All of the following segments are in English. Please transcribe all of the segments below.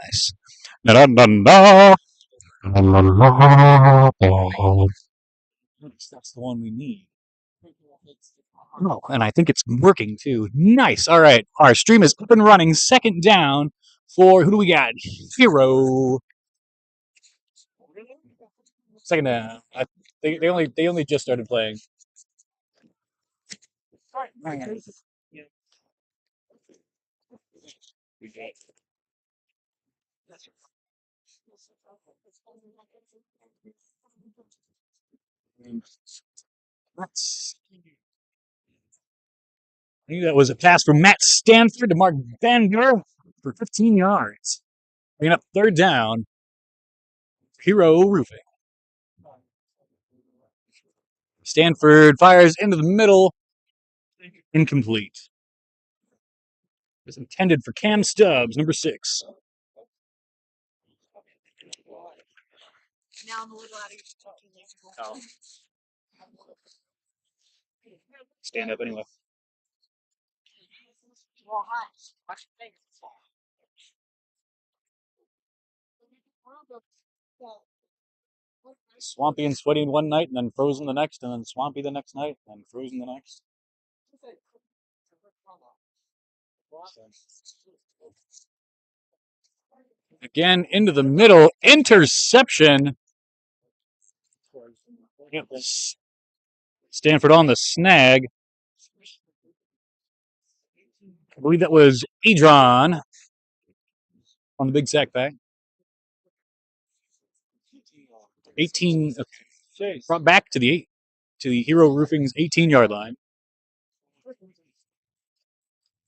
Vice. Da, da, da, la, la, la, la. That's the one we need. Oh, and I think it's working too. Nice. All right. Our stream is up and running. Second down for who do we got? Hero. Second down. They only just started playing. I think that was a pass from Matt Stanford to Mark Bender for 15 yards. Bringing up third down. Hero Roofing. Stanford fires into the middle. Incomplete. It was intended for Cam Stubbs, number 6. Oh. Stand up anyway. Swampy and sweaty one night, and then frozen the next, and then swampy the next night, and then frozen the next. Again, into the middle. Interception. Stanford on the snag. I believe that was Adron on the big sack pack. 18. Okay. Brought back to the Hero Roofing's 18-yard line.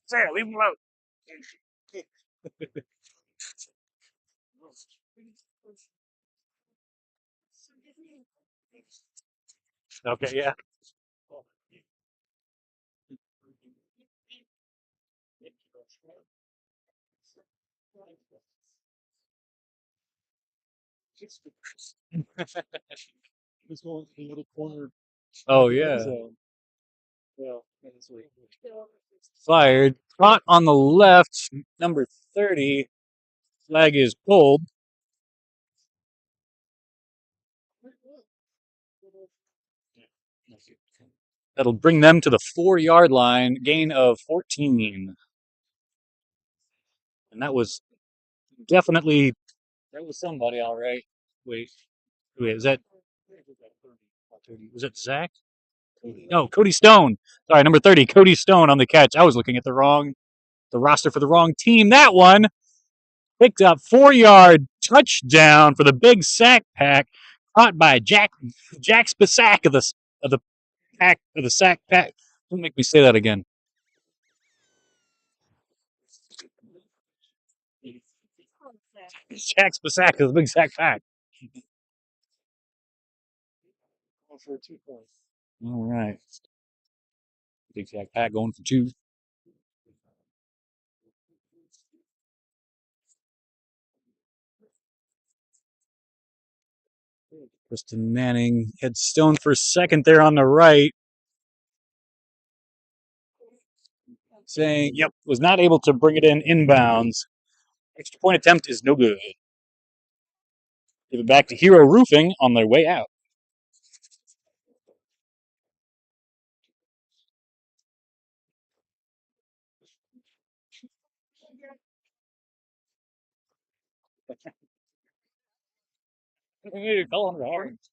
Sarah, leave him alone. Okay, yeah. This one's a little corner. Oh yeah. Fired. Caught on the left, number 30. Flag is pulled. That'll bring them to the 4-yard line, gain of 14. And that was definitely, that was somebody, all right. Wait, is that, was that Zach? No, Cody Stone. Sorry, number 30, Cody Stone on the catch. I was looking at the roster for the wrong team. That one picked up 4-yard touchdown for the big sack pack, caught by Jack Spasak of the pack of the sack pack. Don't make me say that again. Jack Spasak of the big sack pack. For 2 points. All right. Big sack pack going for 2. Kristen Manning had Stone for second there on the right. Saying, yep, was not able to bring it in inbounds. Extra point attempt is no good. Give it back to Hero Roofing on their way out.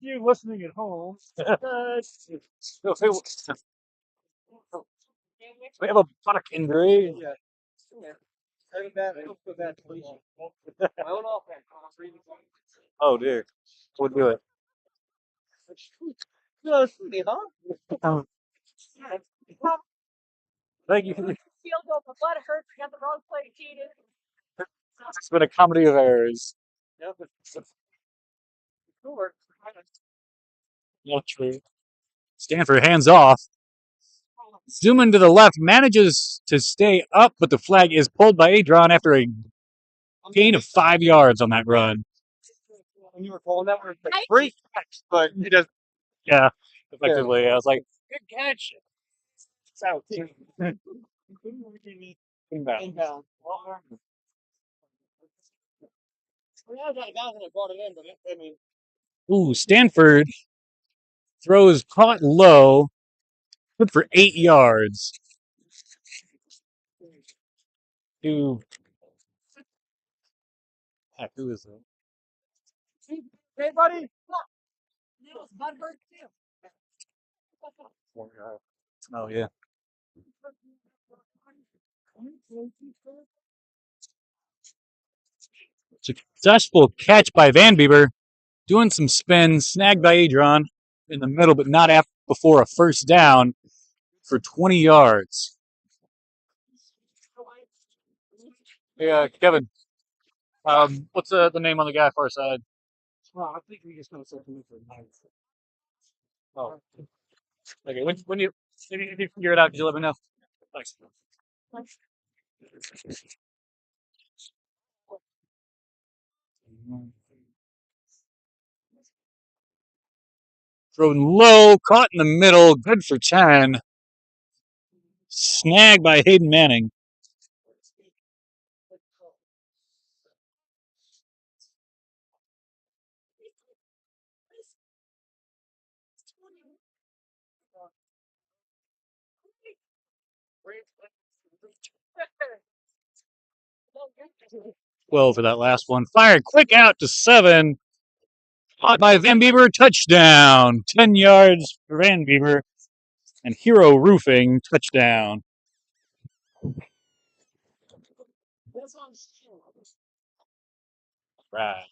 You listening at home? We have a buttock injury. Yeah. Oh dear. We'll do it. Thank you. Field goal, my butt hurts. We got the wrong play cheated. It's been a comedy of errors. Yep. Not true. Stanford hands off. Zooming to the left, manages to stay up, but the flag is pulled by Adron after a gain of 5 yards on that run. When you were calling that, we were like, great catch, but he doesn't. Yeah, effectively. Yeah. I was like, good catch. It's out. Inbound. Ooh, Stanford throws caught low, good for 8 yards. To heck, who is it? Hey, buddy. Oh yeah. Successful catch by Van Bieber, doing some spins, snagged by Adron in the middle, but not after, before a first down for 20 yards. Yeah, Kevin. What's the name on the guy far side? Well, I think we just know something for nice. Oh, okay. When you if you figure it out, could you let me know? Thanks. Thrown low, caught in the middle, good for 10. Snagged by Hayden Manning. Well, for that last one, fired quick out to 7. Caught by Van Bieber, touchdown. 10 yards for Van Bieber. And Hero Roofing, touchdown. Right.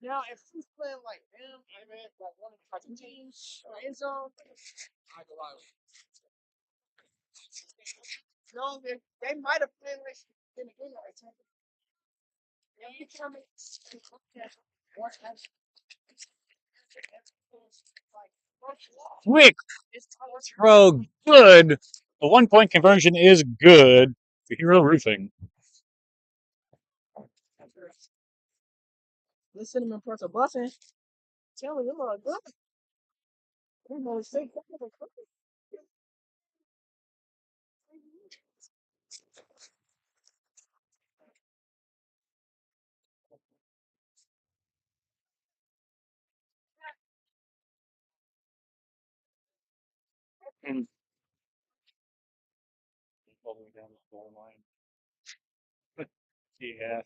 Now, if he's playing like him, I mean, like one of the teams, end zone, I go out. No, they might have played like in the game like that. Quick throw, good. The 1 point conversion is good for Hero Roofing. Listen to him for a busing. Tell me, you're good. All the way down the goal line. Yeah,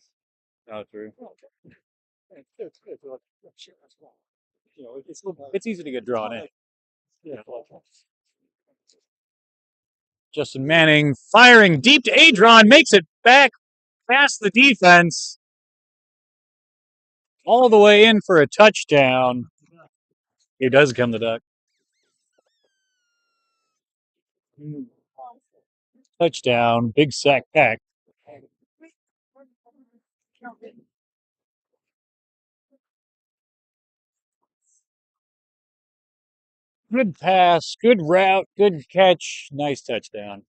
not true. You know, it's easy to get drawn in. Yeah. Justin Manning firing deep to Adron, makes it back past the defense, all the way in for a touchdown. He does come the duck. Touchdown, big sack pack. Good pass, good route, good catch, nice touchdown.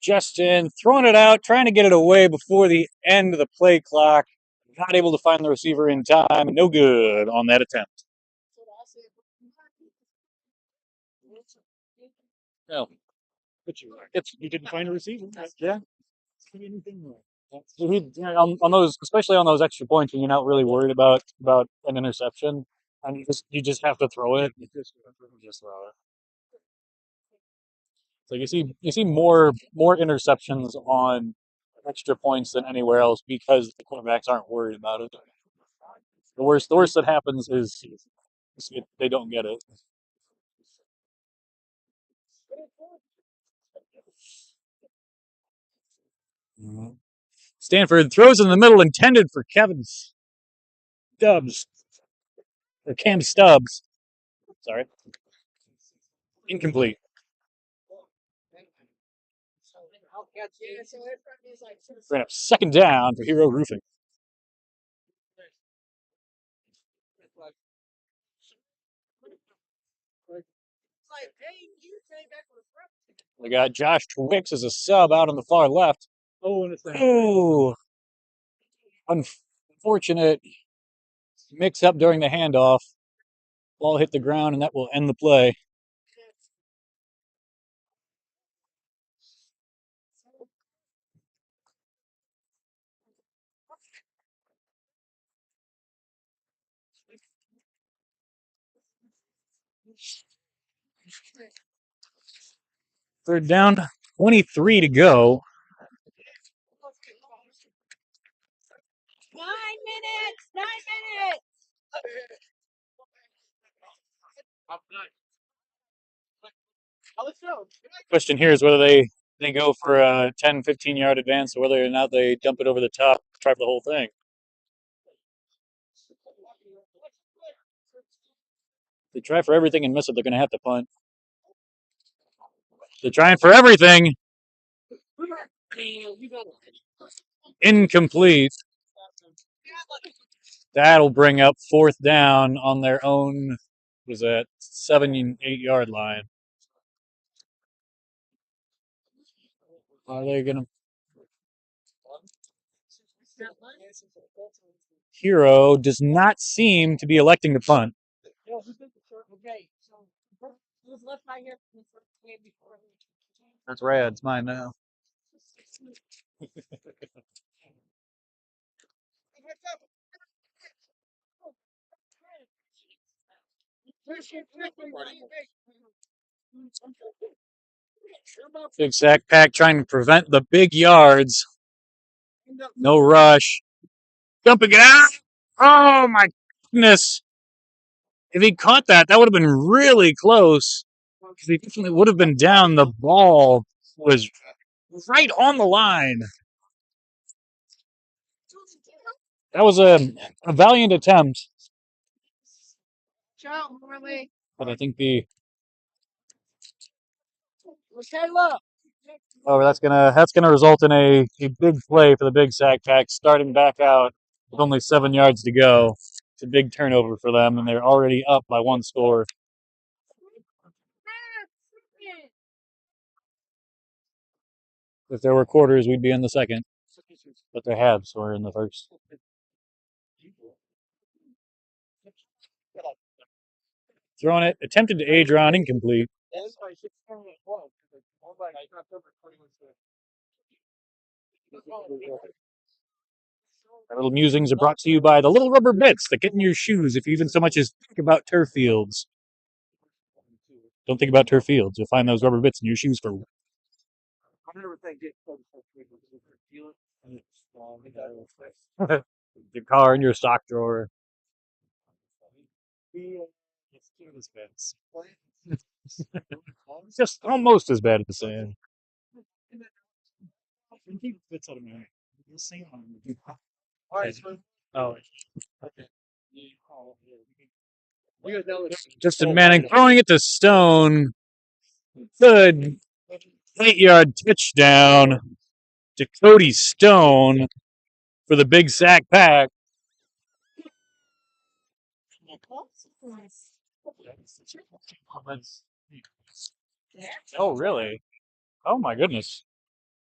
Justin throwing it out, trying to get it away before the end of the play clock. Not able to find the receiver in time. No good on that attempt. No. But you didn't find a receiver. Yeah. On those, especially on those extra points, when you're not really worried about an interception, and you just have to throw it. You just throw it. So you see more interceptions on extra points than anywhere else because the quarterbacks aren't worried about it. The worst that happens is they don't get it. Stanford throws in the middle, intended for Kevin Stubbs or Cam Stubbs. Sorry, incomplete. Bring up second down for Hero Roofing. We got Josh Twix as a sub out on the far left. Oh, unfortunate mix up during the handoff. Ball hit the ground, and that will end the play. Third down, 23 to go. 9 minutes. 9 minutes. Question here is whether they go for a 10, 15-yard advance or whether or not they dump it over the top, try for the whole thing. If they try for everything and miss it, they're going to have to punt. They're trying for everything. Incomplete. That'll bring up fourth down on their own, what is that, 7, 8-yard line. Are they going to? Hero does not seem to be electing to punt. That's rad. It's mine now. Big sack pack trying to prevent the big yards. No rush. Dumping it out. Oh my goodness. If he caught that, that would have been really close. Because he definitely would have been down. The ball was right on the line. That was a valiant attempt. But I think that's gonna result in a big play for the big sack pack, starting back out with only 7 yards to go. It's a big turnover for them, and they're already up by 1 score. If there were quarters, we'd be in the second, but they have, so we're in the first. Throwing it, attempted to Adron, incomplete. Our little musings are brought to you by the little rubber bits that get in your shoes if you even so much as think about turf fields. Don't think about turf fields. You'll find those rubber bits in your shoes for. Your car in your sock drawer. Just almost as bad as the sand. Oh. Justin Manning throwing it to Stone. Good 8-yard touchdown to Cody Stone for the big sack pack. Oh, really? Oh, my goodness.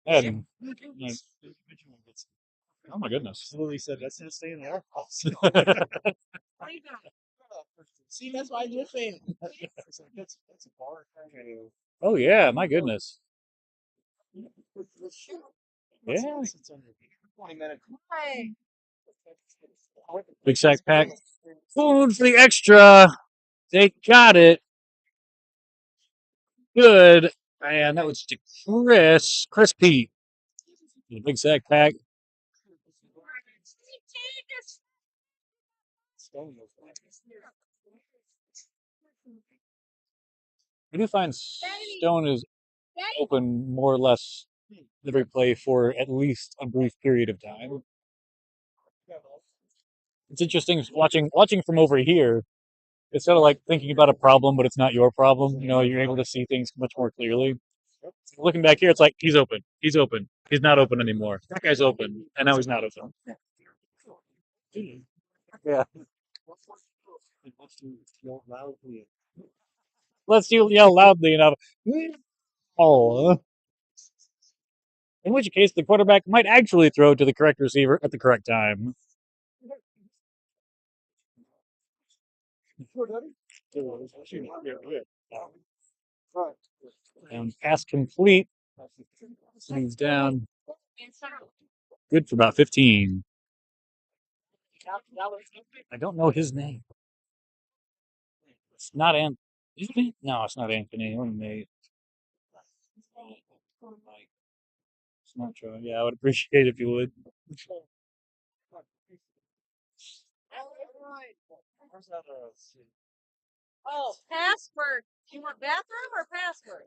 And, oh, my goodness. Lily said, that's going to stay in the house. See, that's why I just saying. That's a bar. Oh, yeah, my goodness. Yeah. 20 minutes. Big sack pack. Food for the extra. They got it. Good. And that was to Chris Pete. The big sack pack. I do find Stone is open more or less every play for at least a brief period of time. It's interesting watching from over here. It's sort of like thinking about a problem, but it's not your problem. You know, you're able to see things much more clearly. Looking back here, it's like he's open. He's open. He's not open anymore. That guy's open, and now he's not open. Yeah. Let's you yell loudly enough. Oh. In which case, the quarterback might actually throw to the correct receiver at the correct time. And pass complete. He's down. Good for about 15. I don't know his name. It's not Anthony. No, it's not Anthony. Or Nate. It's not Troy. Yeah, I would appreciate it if you would. Oh, password. You want bathroom or password?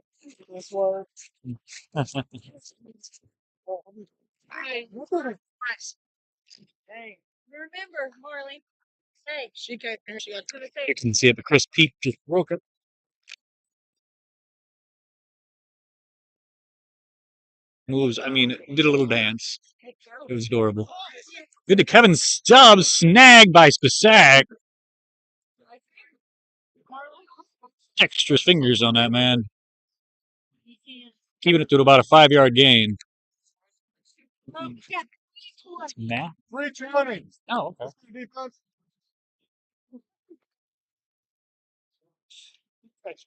Hey, remember, Marley. Hey, She came here. She got to the You can see it, but Chris Peak just broke it. Moves. I mean, did a little dance. It was adorable. Good to Kevin Stubbs, snagged by Spasak. Extra fingers on that man. Keeping it to about a 5-yard gain. Nah. Oh, okay.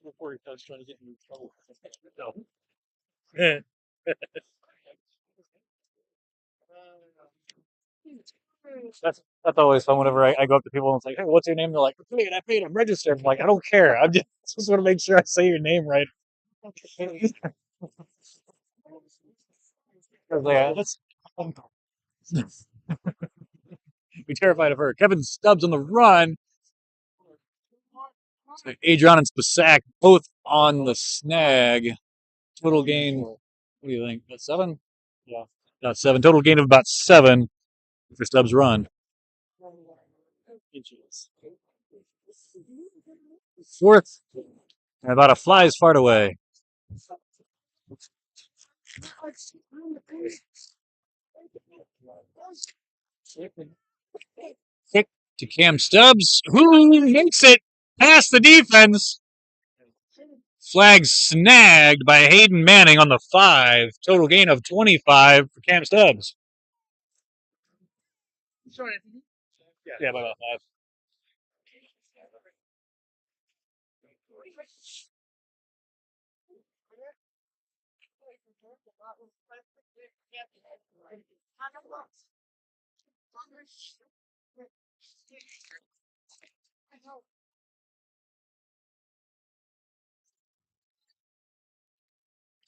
Before he starts trying to get in trouble. No. That's always fun whenever I go up to people and it's like, hey, what's your name? They're like, I paid, I'm registered. I'm like, I don't care. I'm just want to make sure I say your name right. That's be terrified of her. Kevin Stubbs on the run. Adrian and Spasak both on the snag. Total gain. What do you think? About 7? Yeah. About 7. Total gain of about 7 for Stubbs' run. Fourth. And about a fly's fart away. Kick to Cam Stubbs, who makes it past the defense. Flag snagged by Hayden Manning on the 5. Total gain of 25 for Cam Stubbs. Yeah, by about 5.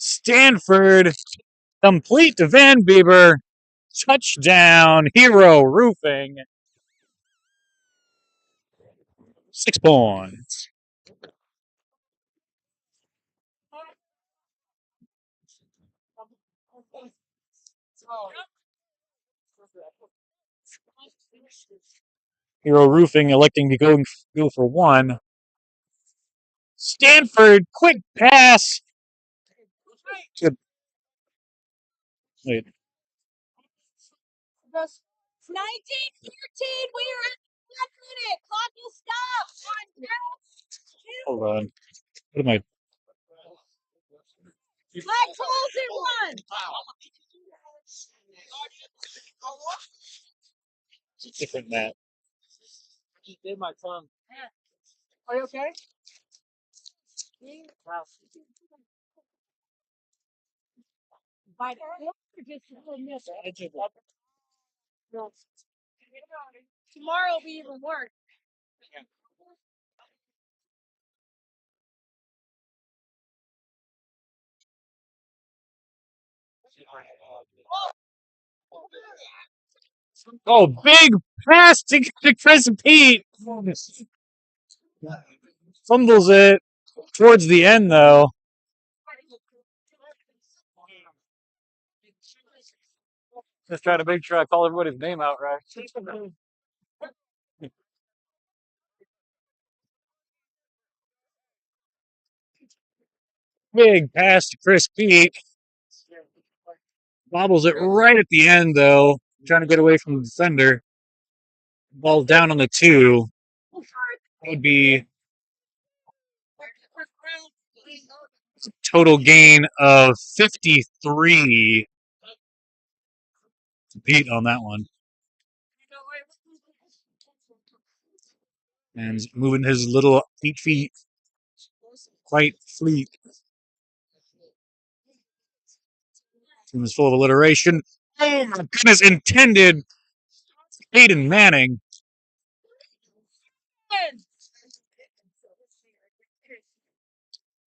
Stanford complete to Van Bieber. Touchdown, Hero Roofing. 6 points. Hero Roofing electing to go for 1. Stanford, quick pass. Wait. 1914, we are at 1 minute. Clock will stop. Hold on. What am I? Flag pulls in 1. Different Matt. Just did my tongue. Are you okay? Tomorrow will be even worse. Oh, big pass to Chris Pete. Fumbles it towards the end, though. Just trying to make sure I call everybody's name out right. Big pass to Chris Pete. Bobbles it right at the end, though, trying to get away from the defender. Ball down on the 2. That would be total gain of 53 to Pete on that one. And moving his little feet quite fleet. Team is full of alliteration. Oh my goodness, intended Hayden Manning.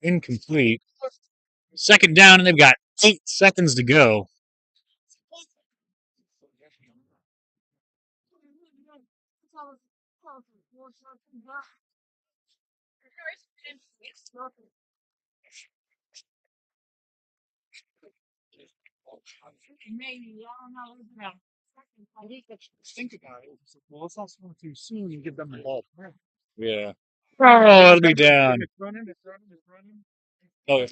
Incomplete. Second down, and they've got 8 seconds to go. Think about it. Well, it's also too soon. You give them the ball. Yeah. Oh, it'll be down. It's running. Oh,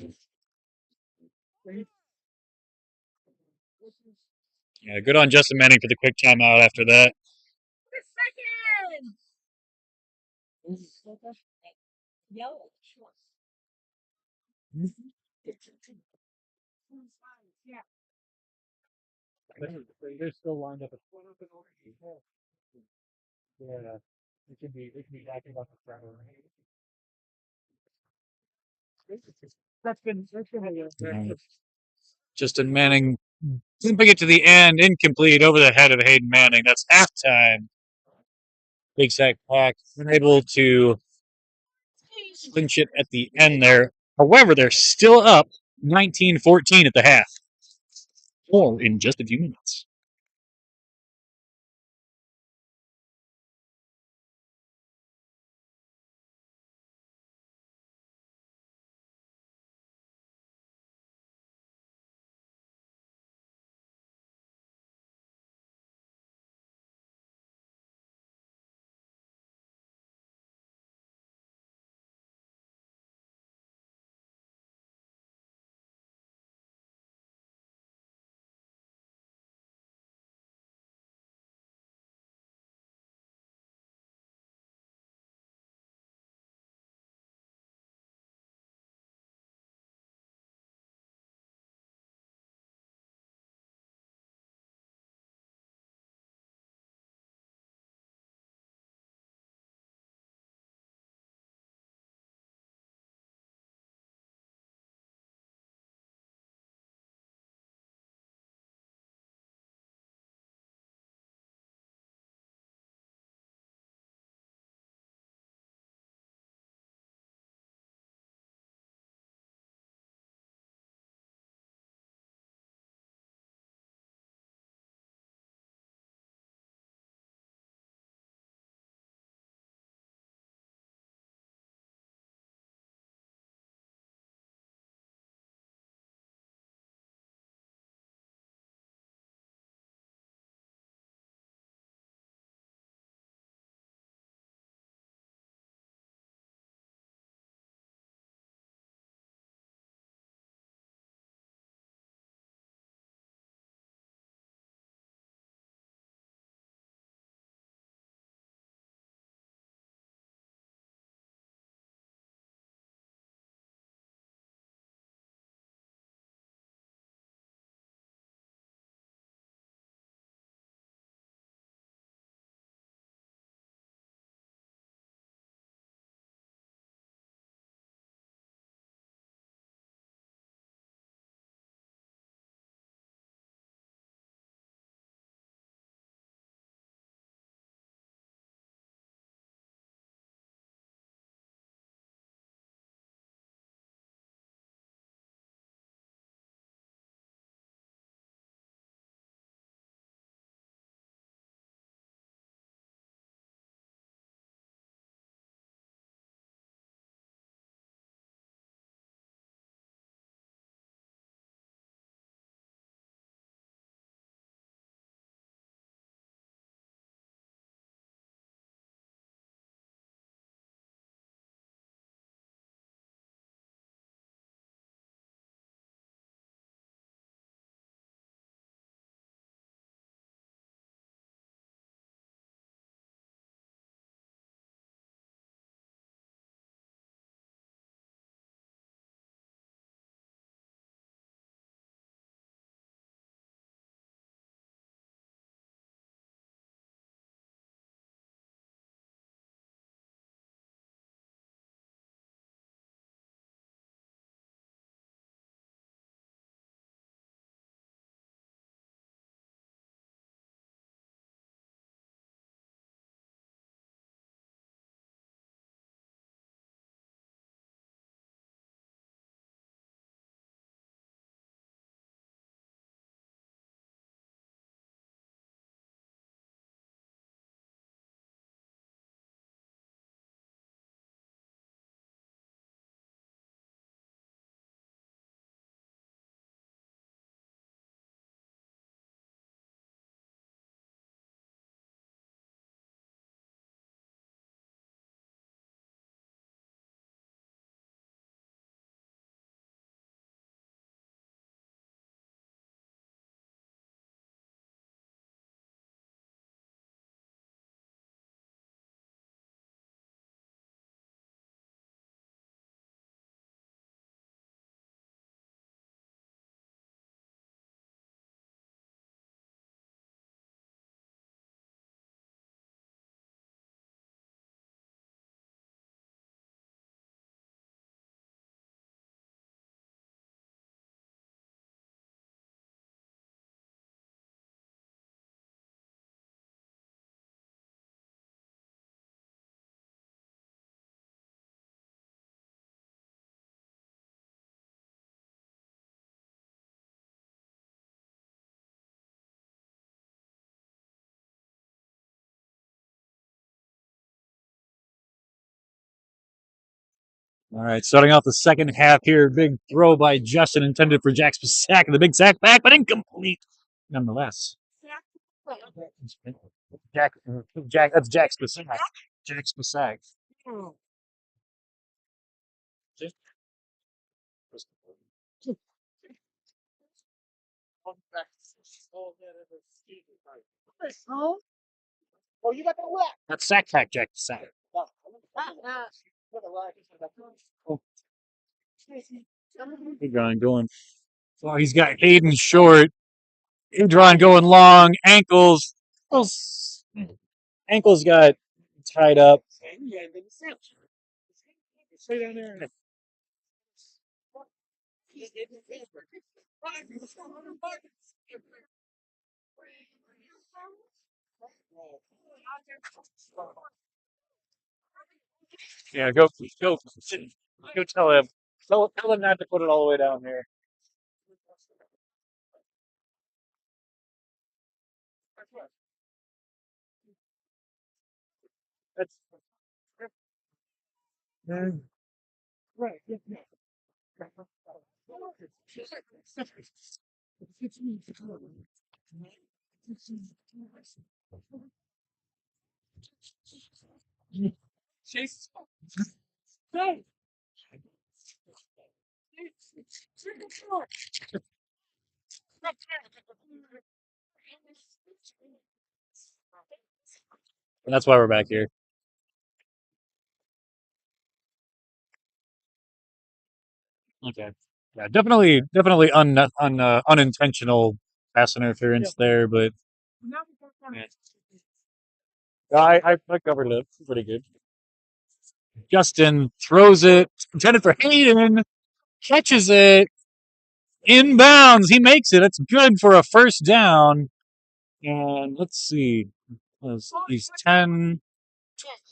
yeah. Good on Justin Manning for the quick timeout after that. They're still lined up. Yeah, they can be acting about the front. That's been Justin Manning didn't make it to the end. Incomplete over the head of Hayden Manning. That's halftime. Big sack pack. Unable to clinch it at the end there. However, they're still up 19-14 at the half. More in just a few minutes. All right, starting off the second half here. Big throw by Justin intended for Jack's sack. The big sack back, but incomplete nonetheless. Jack, that's Jack's sack. Jack's sack. Oh, oh, you got the whack. That's sack pack, Jack sack. Adron going. Oh, he's got Hayden short. Adron going long. Ankles got tied up. Stay down there. Yeah, go tell him. Tell him not to put it all the way down here. That's right. Chase. And that's why we're back here. Okay. Yeah, definitely unintentional pass interference there, but yeah. I covered it pretty good. Justin throws it, intended for Hayden, catches it, inbounds. He makes it. It's good for a first down. And let's see. He's 10,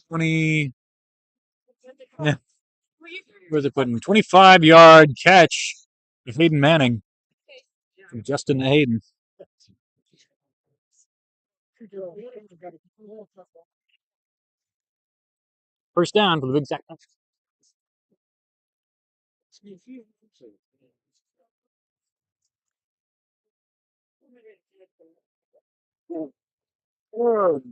20. Yeah, where's it putting? 25-yard catch of Hayden Manning. From Justin to Hayden. First down for the big sack.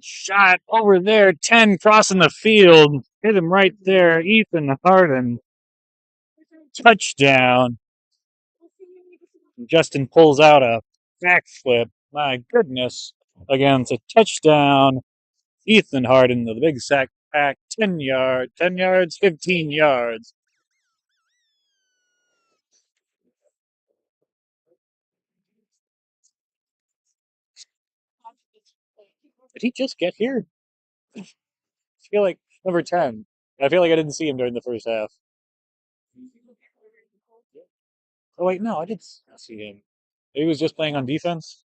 Shot over there, 10 crossing the field. Hit him right there. Ethan Harden. Touchdown. Justin pulls out a backflip. My goodness. Again, it's a touchdown. Ethan Harden, the big sack pack, 10 yards, 15 yards. Did he just get here? I feel like number 10. I feel like I didn't see him during the first half. Oh, wait, no, I did see him. He was just playing on defense.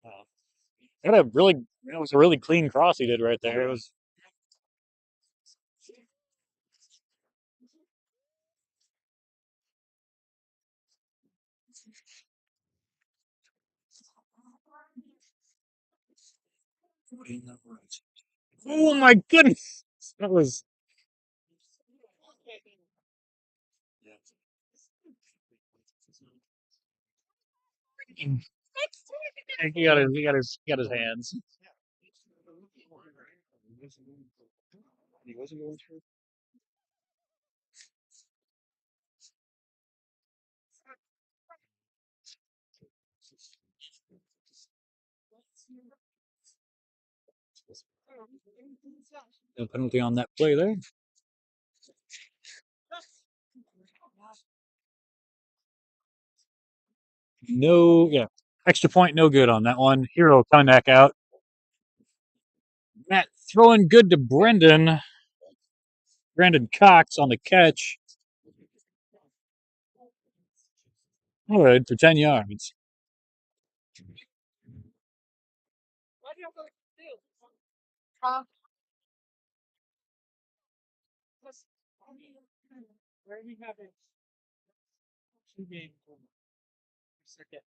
Oh. It was a really clean cross he did right there. It was. Oh my goodness! That was. He got his hands. No penalty on that play there. No, yeah. Extra point, no good on that one. Hero coming back out. Matt throwing good to Brendan. Brandon Cox on the catch. Good for 10 yards. Where we have it. 2 games. Second.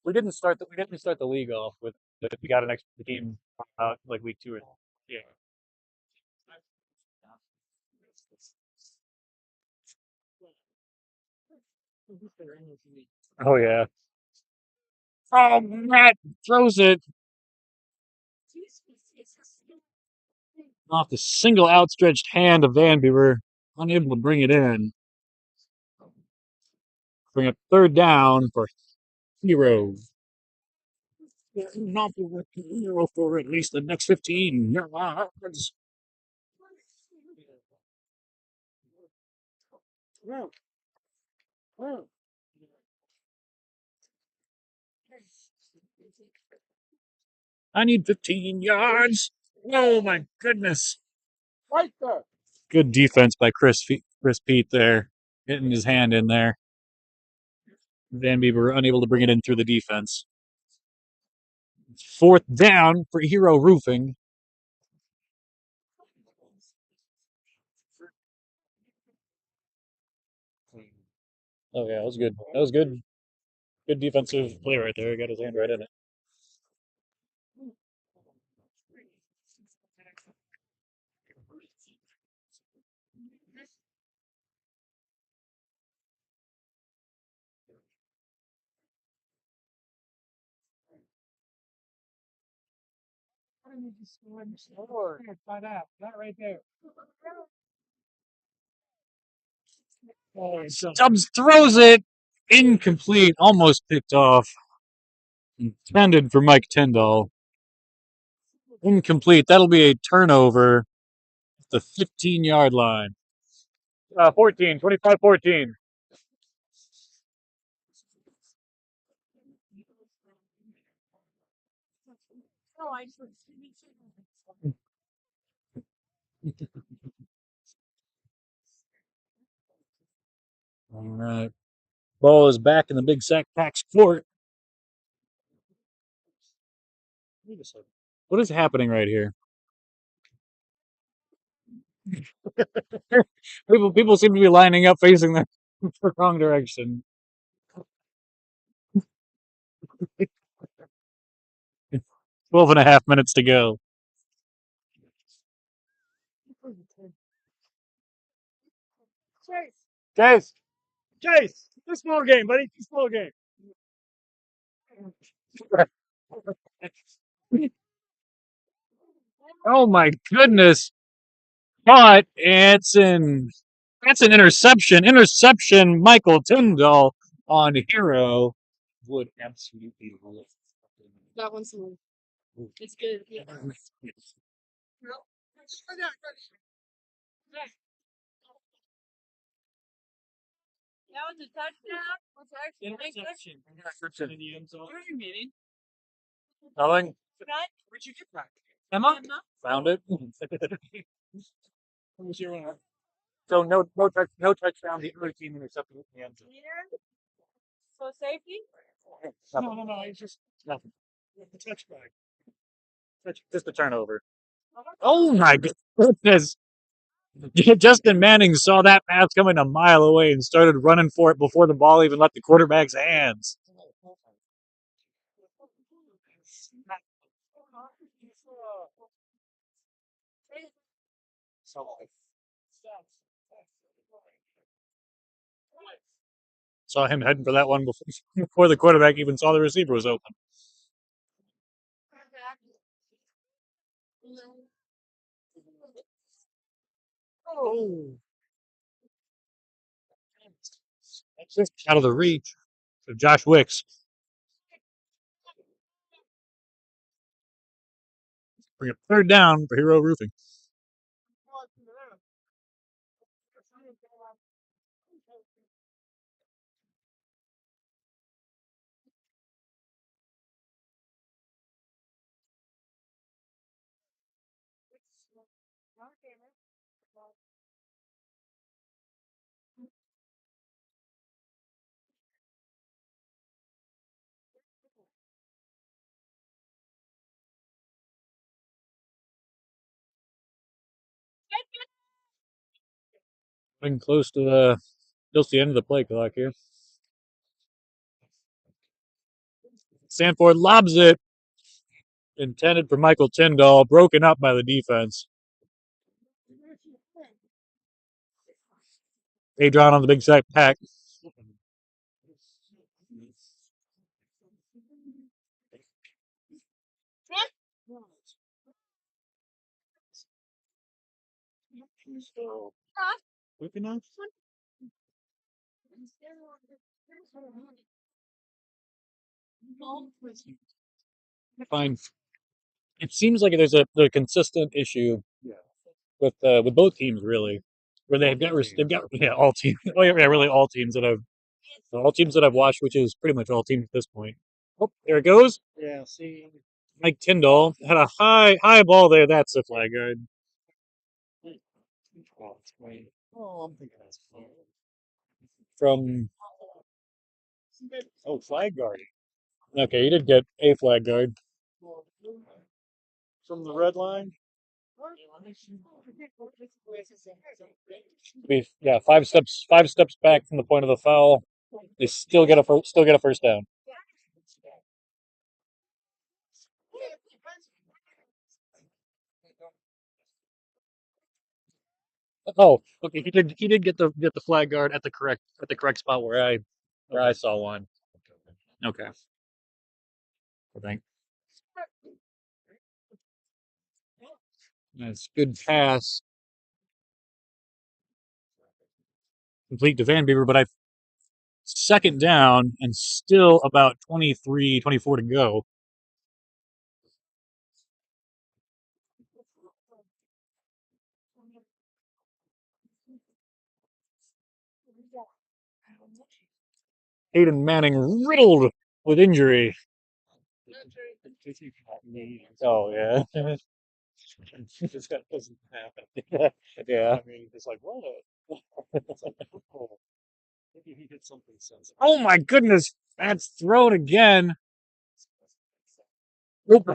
We didn't start the league off with If we got an extra game like week 2 or yeah. Oh yeah. Oh, Matt throws it off the single outstretched hand of Van Beaver, unable to bring it in. Bring a third down for Hero. Not for Hero for at least the next 15 yards. I need 15 yards. Oh my goodness. Right there. Good defense by Chris Pete there, getting his hand in there. Van Beaver unable to bring it in through the defense. Fourth down for Hero Roofing. Oh yeah, that was good. That was good. Good defensive play right there. He got his hand right in it. Find out. That right there. Stubbs throws it incomplete, almost picked off. Intended for Mike Tyndall. Incomplete. That'll be a turnover at the 15-yard line. 14, 25-14. Oh, I All right. Ball is back in the Big Sack Packs court. Wait a second. What is happening right here? People seem to be lining up facing the wrong direction. 12 and a half minutes to go. Chase. Chase. This small game, buddy. This small game. Oh my goodness. But that's an interception. Interception, Michael Tyndall on Hero would absolutely love That one's the one. It's good. Yeah. That was a touchdown. What's actually Interception in the end zone. What are you meaning? Nothing. Where'd you get that? Emma? Found it. Who was your winner? So no touchdown. The other team intercepted in the end zone. So safety? No. It's just Nothing. the touchback. Just a turnover. Oh my goodness. Justin Manning saw that pass coming a mile away and started running for it before the ball even left the quarterback's hands. Saw him heading for that one before the quarterback even saw the receiver was open. Oh, that's just out of the reach of Josh Wicks. Bring a third down for Hero Roofing. Getting close to the end of the play clock here. Sanford lobs it. Intended for Michael Tyndall, broken up by the defense. Adron on the big side pack. Whipping up? Fine. It seems like there's a consistent issue with both teams really, where they've got yeah all teams. Oh yeah, really all teams that I've watched, which is pretty much all teams at this point. Oh, there it goes. Yeah, see. Mike Tyndall had a high ball there. That's a flag guard Oh, I'm thinking that's fun. from. Oh, flag guard. Okay, you did get a flag guard. From the red line? Yeah, 5 steps back from the point of the foul. They still get a first down. Oh, okay. He did get the flag guard at the correct spot where I saw one. Okay. I think that's good pass. Complete to Van Beaver, but I second down and still about 23, 24 to go. Hayden Manning riddled with injury. Oh yeah. This guy doesn't happen. Yeah. I mean, it's like, what? It's like, oh, maybe he did something sensible. Oh my goodness. That's thrown again. Oop.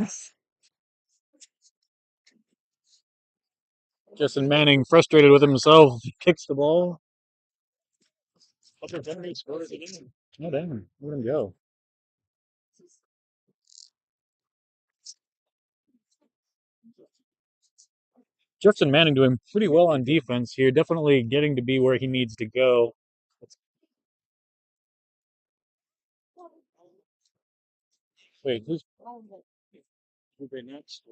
Justin Manning frustrated with himself. He kicks the ball. Other veterans scored it again. Oh damn. Let him go. Justin Manning doing pretty well on defense here. Definitely getting to be where he needs to go. Wait, Who they next?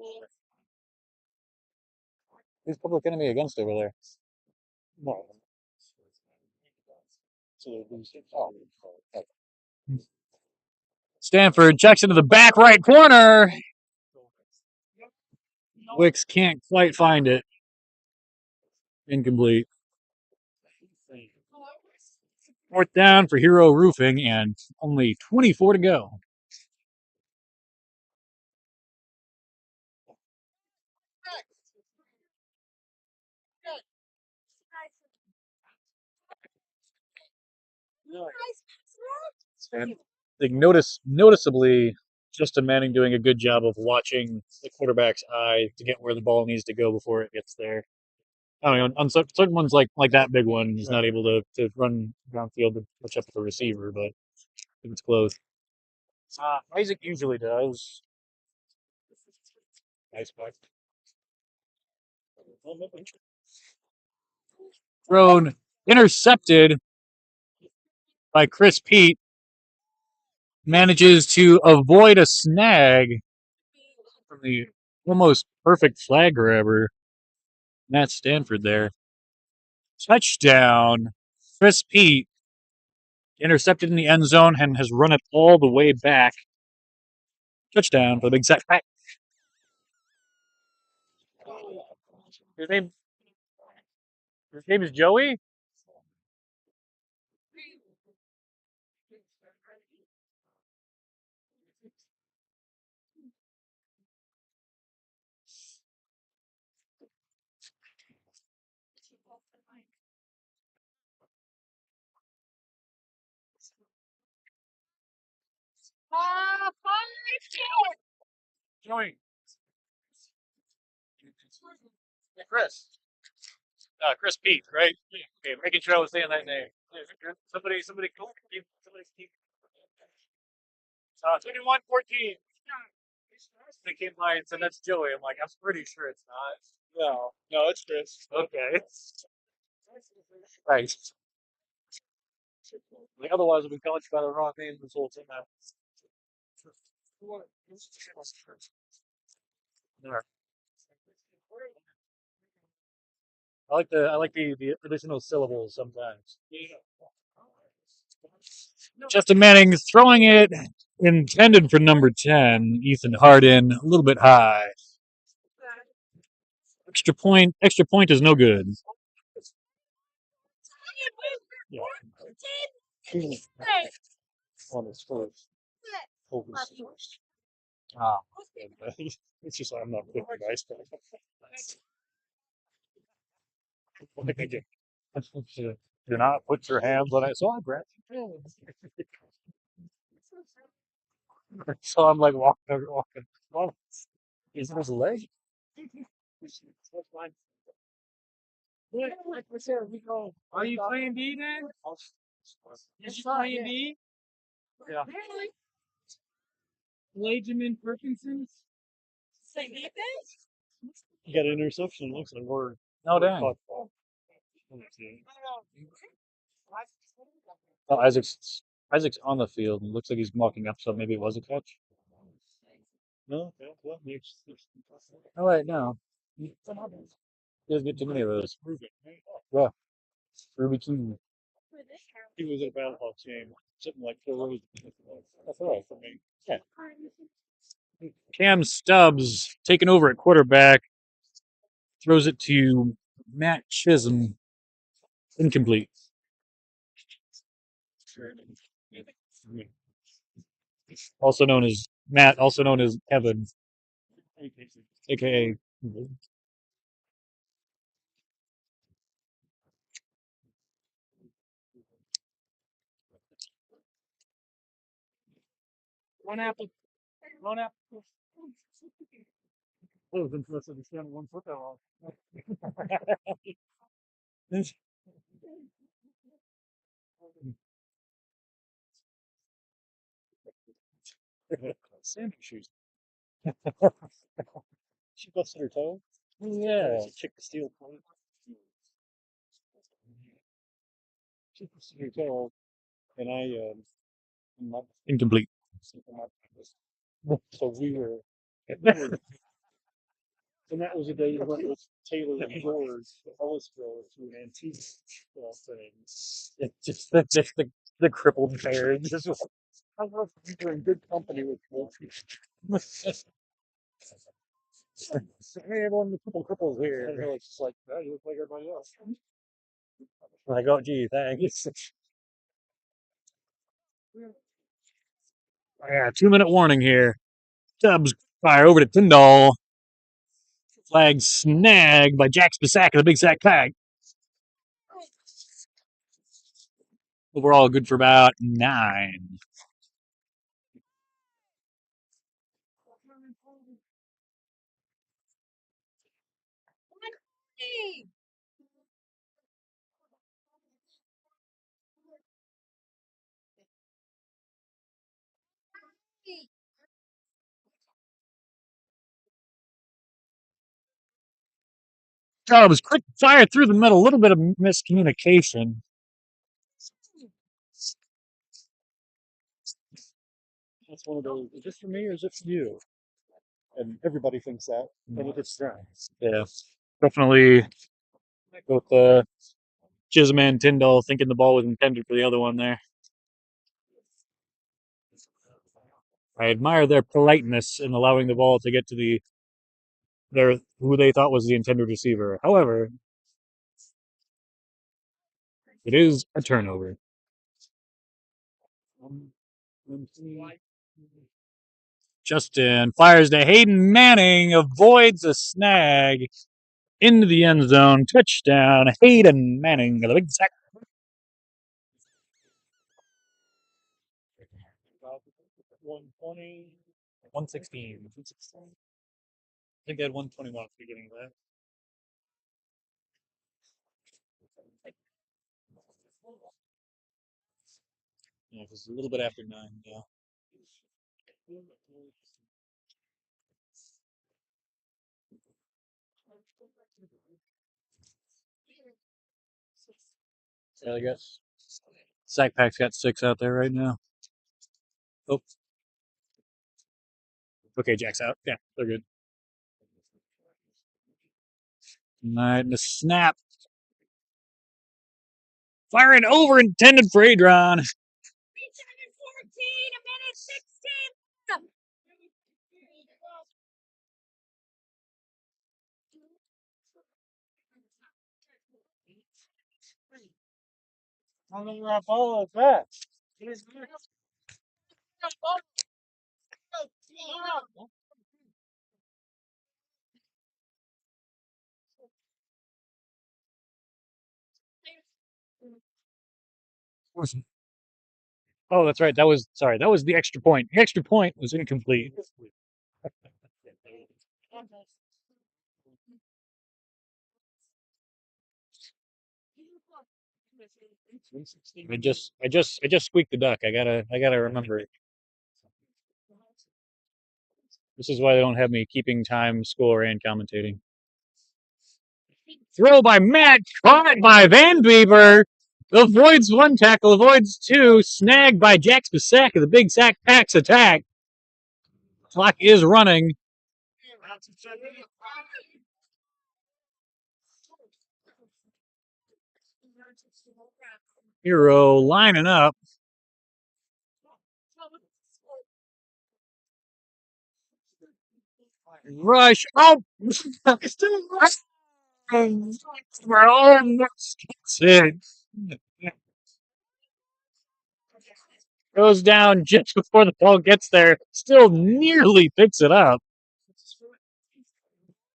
who's public enemy against over there? No. So they lose it. Oh, Stanford checks into the back right corner. Wicks can't quite find it. Incomplete. Fourth down for Hero Roofing and only 24 to go. And like noticeably, Justin Manning doing a good job of watching the quarterback's eye to get where the ball needs to go before it gets there. I don't know, on certain ones like that big one, he's not able to run downfield to catch up with the receiver, but if it's close. Isaac usually does. nice play. Thrown, intercepted by Chris Pete. Manages to avoid a snag from the almost perfect flag grabber, Matt Stanford there. Touchdown. Chris Pete intercepted in the end zone and has run it all the way back. Touchdown for the big sack. His name, his name is Joey? Joey. Yeah, Chris. Chris Pete, right? Okay, making sure I was saying that name. Somebody cool. Somebody keep. 21-14. They came by and said, "That's Joey." I'm like, I'm pretty sure it's not. No, it's Chris. Okay. Right. Like, otherwise, I've been calling you by the wrong name this whole time. There. I like the additional syllables sometimes. Justin Manning throwing it intended for number 10, Ethan Harden, a little bit high. Extra point is no good. Yeah. On his first. Over his first. Ah, It's just I'm not putting dice back. Like I get do not put your hands on it. So I grabbed your hands. So I'm like walking. Oh, is it his leg? that's fine. Like we said, we go. Are you playing D then? Is you playing D? Yeah. Benjamin Perkinson's? Say defense? You got an interception. It looks like we're No, dang. caught ball. Oh, Isaac's on the field. It looks like he's mocking up, so maybe it was a catch. No, okay, well, Oh wait, no. He doesn't get too many of those. Ruben, right? Yeah, Ruby Keaton. He was at a battle hawks game, something like 4 rows. That's all right for me. Yeah. Cam Stubbs taking over at quarterback, throws it to Matt Chisholm, incomplete. Also known as Matt, also known as Evan, aka. One apple. One apple. I was interested in standing 1 foot that long. Sandwich shoes. She busted her toe. Yeah, Chick the steel plate. She busted her toe, and my, incomplete. so we were, and that was the day we went with Taylor and George, the Ellis girl, to an antique thing. Just the crippled pair. Just I love you're in good company with people. hey, everyone, the cripples here. And they're just like, oh, you look like everybody else. Like, oh, gee, thanks. Yeah, 2-minute warning here. Stubbs fire over to Tyndall. Flag snag by Jack Spisak and the big sack tag. Overall, good for about 9. Hey, Stubbs, quick fire through the middle. A little bit of miscommunication. That's one of those, is this for me or is it for you? And everybody thinks that. And it gets done. Yeah, definitely both Chisholm and Tyndall thinking the ball was intended for the other one there. I admire their politeness in allowing the ball to get to their who they thought was the intended receiver. However, it is a turnover. Justin fires to Hayden Manning, avoids a snag into the end zone. Touchdown, Hayden Manning, the big sack. 120. 116. I think they had 121 at the beginning of that. Yeah, it was a little bit after 9. Yeah. Yeah, I guess Sack Pack's got 6 out there right now. Oh, okay, Jack's out. Yeah, they're good. Alright, the snap. Firing over intended for Adron. 314, a minute 16. I don't know where I follow that. Oh, that's right. That was sorry. That was the extra point. The extra point was incomplete. I just squeaked the duck. I gotta remember it. This is why they don't have me keeping time, score, and commentating. Throw by Matt, caught by Van Beaver. Avoids 1 tackle, avoids 2. Snagged by Jack Spacek of the Big Sack Packs attack. Clock is running. Hero lining up. Rush. Oh! We're almost it. Goes down just before the ball gets there. Still nearly picks it up.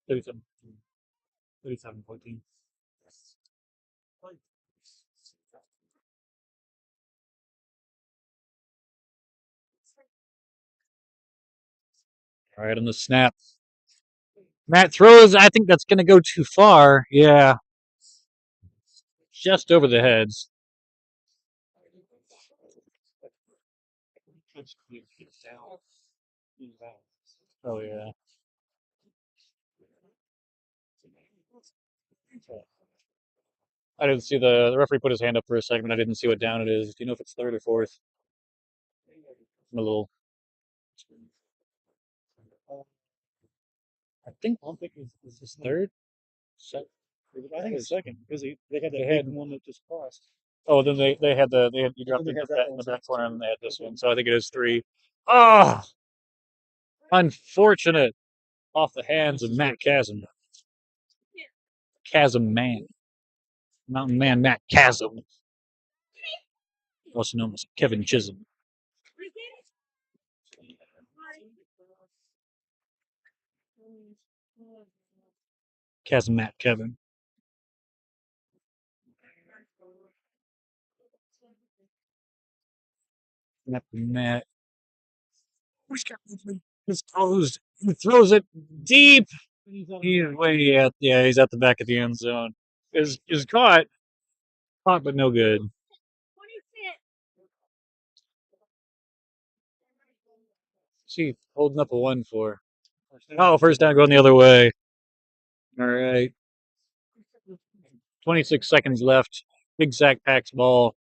37. 37-14. All right, on the snap. Matt throws. I think that's going to go too far. Yeah. Just over the heads. Oh, yeah. I didn't see the referee put his hand up for a second. I didn't see what down it is. Do you know if it's third or fourth? I'm a little. I think is this third. I think it's second because they had They that had big one that just crossed. Oh, then they had you dropped They the had that bat in one the too. back corner and they had this one. So I think it is 3. Oh, unfortunate. Off the hands of Matt Chasm. Chasm Man. Mountain Man Matt Chasm. Also known as Kevin Chisholm. Chasm Matt Kevin. Matt. He's closed. He throws it deep. He's way out. Yeah, he's at the back of the end zone. Is caught. Caught, but no good. See, holding up a 1 for. Oh, first down going the other way. All right. 26 seconds left. Big Sack Packs ball.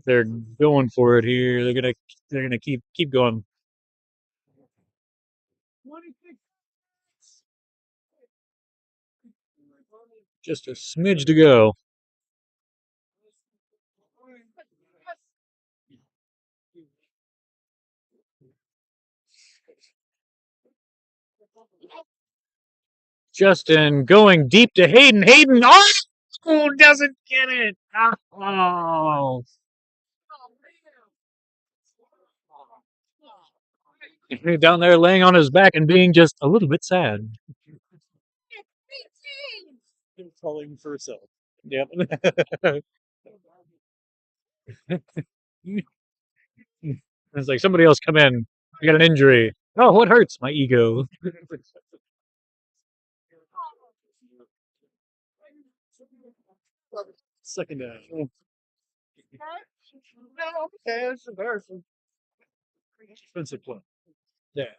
They're going for it here. They're gonna keep going. Just a smidge to go. Justin going deep to Hayden. Hayden, oh, doesn't get it. Oh, down there laying on his back and being just a little bit sad. Calling for herself. Yep. It's like somebody else come in. I got an injury. Oh, what hurts? My ego. Second down. Okay, it's embarrassing. Defensive play. Yeah.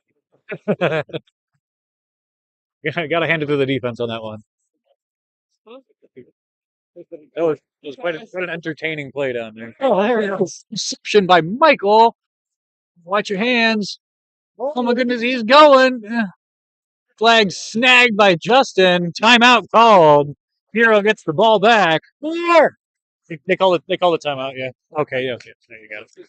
Got to hand it to the defense on that one. That was quite an entertaining play down there. Oh, there it is. Reception by Michael. Watch your hands. Oh my goodness, he's going. Flag snagged by Justin. Timeout called. Hero gets the ball back. More. They call it. They call it timeout. Yeah. Okay. Yeah. Okay. There you got it. That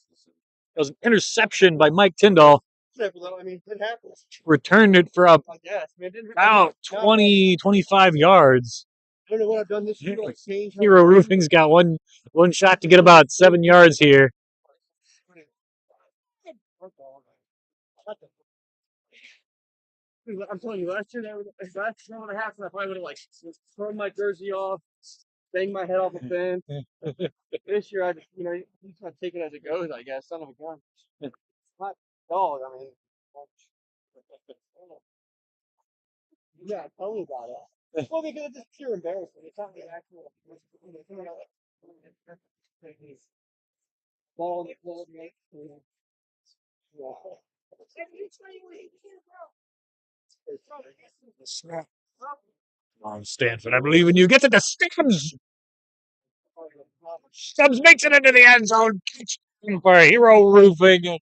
was an interception by Mike Tyndall. I mean, it happens. Returned it for I guess. I mean, it didn't about 20, 25 yards. I don't know what I've done this year. Like change Hero Roofing's got one shot to get about 7 yards here. I'm telling you, last year when it happened, I probably would have like thrown my jersey off, banged my head off a fence. This year, I just you just gotta take it as it goes. I guess son of a gun. It's not dog. I mean, yeah, tell me about it. Well, because it's just pure embarrassment. It's not the actual ball in the club, right? Yeah. Come on, Stanford. I believe in you. Gets it to Stubbs. Stubbs makes it into the end zone. Touchdown for Hero Roofing.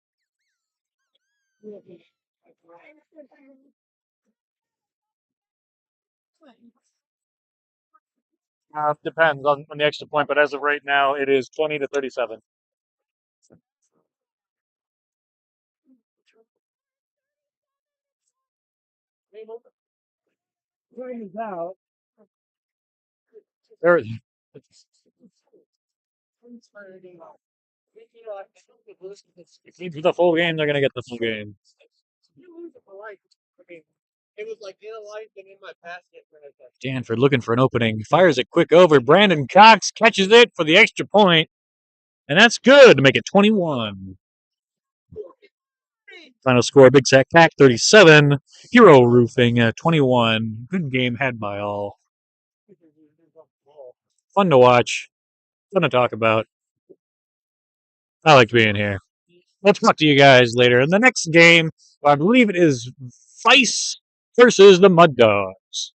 Depends on the extra point, but as of right now, it is 20-37. Out. There, if you need the full game, they're going to get the full game. It was like in a life and in my basket. Stanford looking for an opening. Fires it quick over. Brandon Cox catches it for the extra point, and that's good to make it 21. Final score, Big Sack Pack 37, Hero Roofing 21. Good game had by all. Fun to watch. Fun to talk about. I liked being here. We'll talk to you guys later. In the next game, I believe it is Vice versus the Mud Dogs.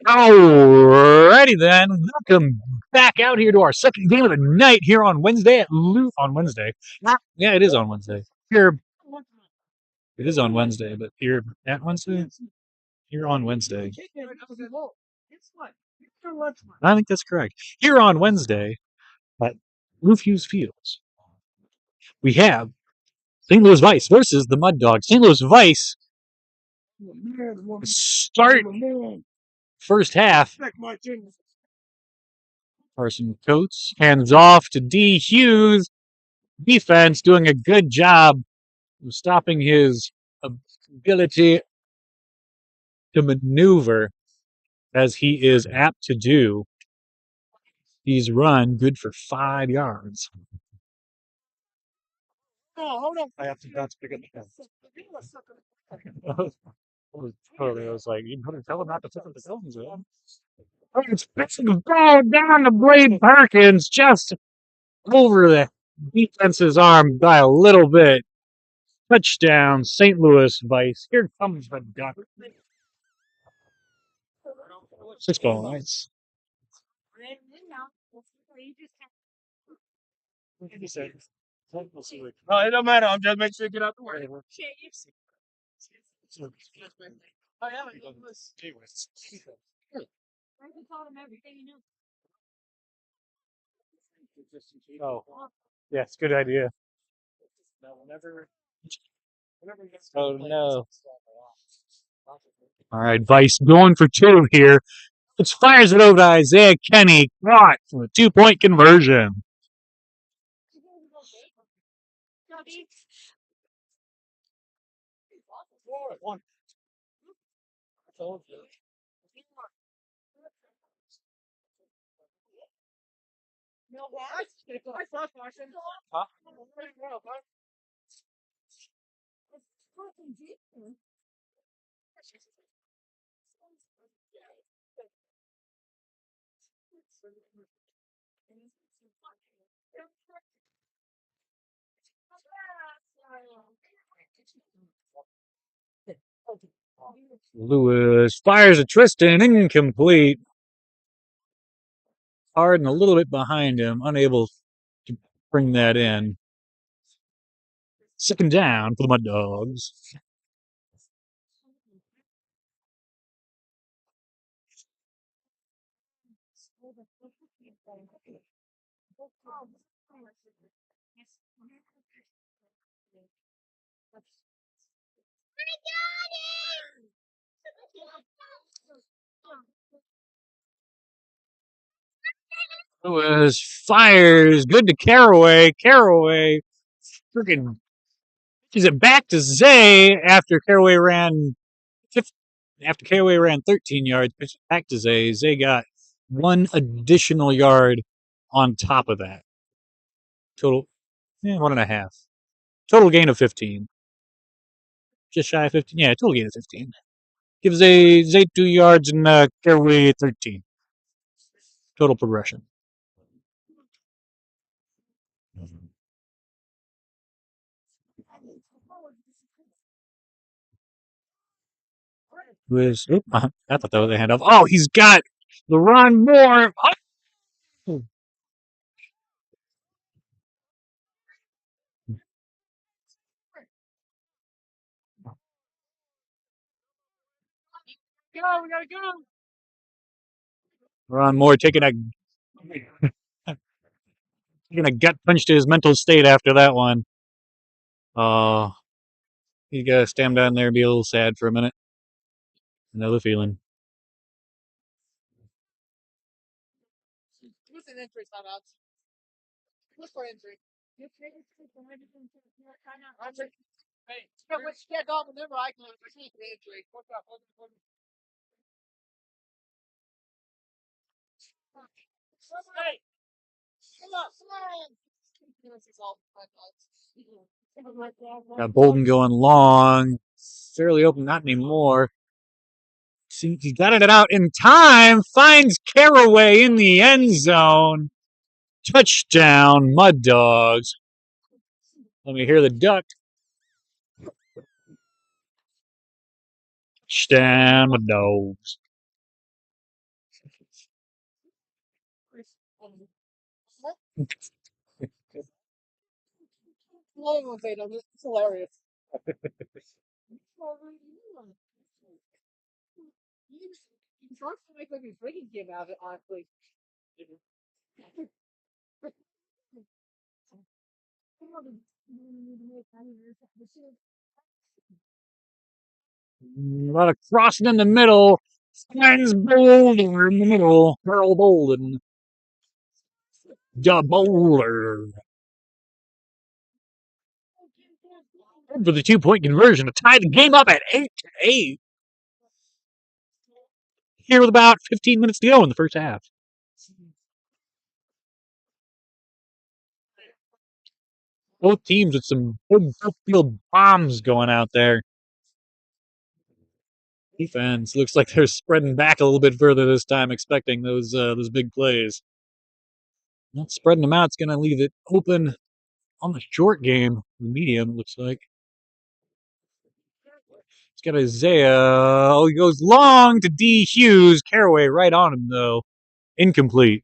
Alrighty then, welcome back out here to our second game of the night here on Wednesday at on Wednesday. Yeah, it is on Wednesday. Here, it is on Wednesday, but here at Wednesday, here on Wednesday. I think that's correct. Here on Wednesday at Blue Fuse Fields, we have St. Louis Vice versus the Mud Dogs. St. Louis Vice start first half. Carson Coates hands off to D. Hughes. Defense doing a good job of stopping his ability to maneuver as he is apt to do. He's run good for 5 yards. Oh, hold on. I have to pick up the pen. I was like, you better tell him not to pick up the phones, man. It's pitching the ball down to Blade Perkins, just over the defense's arm by a little bit. Touchdown, St. Louis Vice. Here comes the duck. 6 ball, nice. We'll see what. No, it don't matter. I'm just making sure you get out the way. Oh, yeah, Oh, yes, good idea. Oh, no. All right, Vice going for 2 here. It fires it over to Isaiah Kenny. Caught for a 2-point conversion. Lewis fires a Tristan, incomplete. Harden a little bit behind him, unable to bring that in. 2nd down for the Mud Dogs. Lewis fires, good to Caraway. Caraway freaking is it back to Zay after Caraway ran 13 yards, pitched back to Zay. Zay got 1 additional yard on top of that. Total, 1.5. Total gain of 15. Just shy of 15. Yeah, total gain of 15. Gives Zay 2 yards and Caraway 13. Total progression. I thought that was a handoff. Oh, he's got LeRon Moore. Oh. Go, we gotta go. LeRon Moore taking a gut punch to his mental state after that one. You gotta stand down there and be a little sad for a minute. Another feeling. What's an entry timeouts? What's for entry? Hey, what you can't go remember I can entry. What's up? Hey! Got Bolden going long. Fairly open, not anymore. See, he got it out in time. Finds Caraway in the end zone. Touchdown, Mud Dogs. Let me hear the duck. Touchdown, Mud Dogs. It's hilarious. He's trying to make like a drinking game out of it, honestly. A lot of crossing in the middle. Finds Boulder in the middle. Carl Bolden. Da Boulder. For the 2-point conversion to tie the game up at 8-8. Here with about 15 minutes to go in the first half. Both teams with some big field bombs going out there. Defense looks like they're spreading back a little bit further this time, expecting those big plays. Not spreading them out. It's going to leave it open on the short game. The medium, it looks like. It's got Isaiah. Oh, he goes long to D. Hughes. Caraway right on him, though. Incomplete.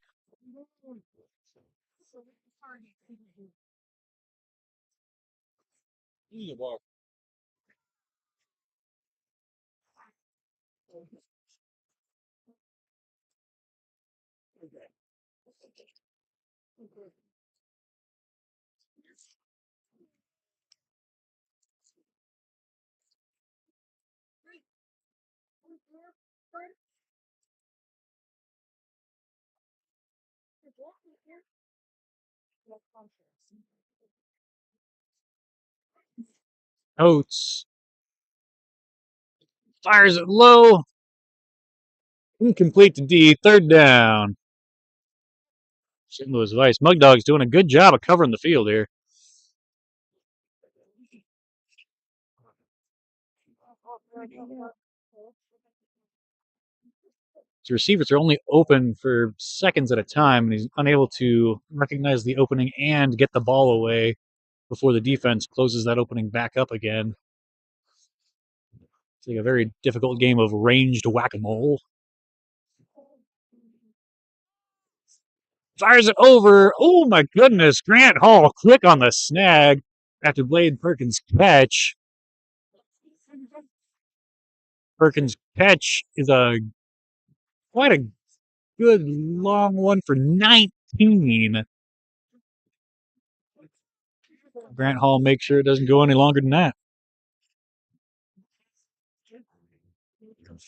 Oates fires it low. Incomplete to D. Third down. St. Louis Vice. Mug Dog's doing a good job of covering the field here. His receivers are only open for seconds at a time, and he's unable to recognize the opening and get the ball away before the defense closes that opening back up again. It's like a very difficult game of ranged whack-a-mole. Fires it over. Oh my goodness. Grant Hall quick on the snag after Blade Perkins' catch. Perkins' catch is quite a good long one for 19. Grant Hall makes sure it doesn't go any longer than that.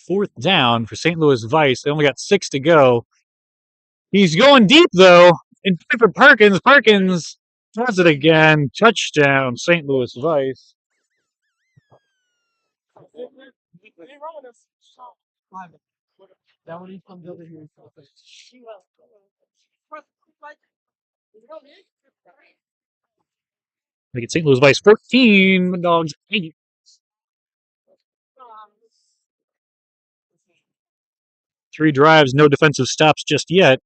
Fourth down for St. Louis Vice. They only got 6 to go. He's going deep, though. And for Perkins. Perkins does it again. Touchdown, St. Louis Vice. Make it St. Louis Vice 13. Dogs 8. Three drives, no defensive stops just yet.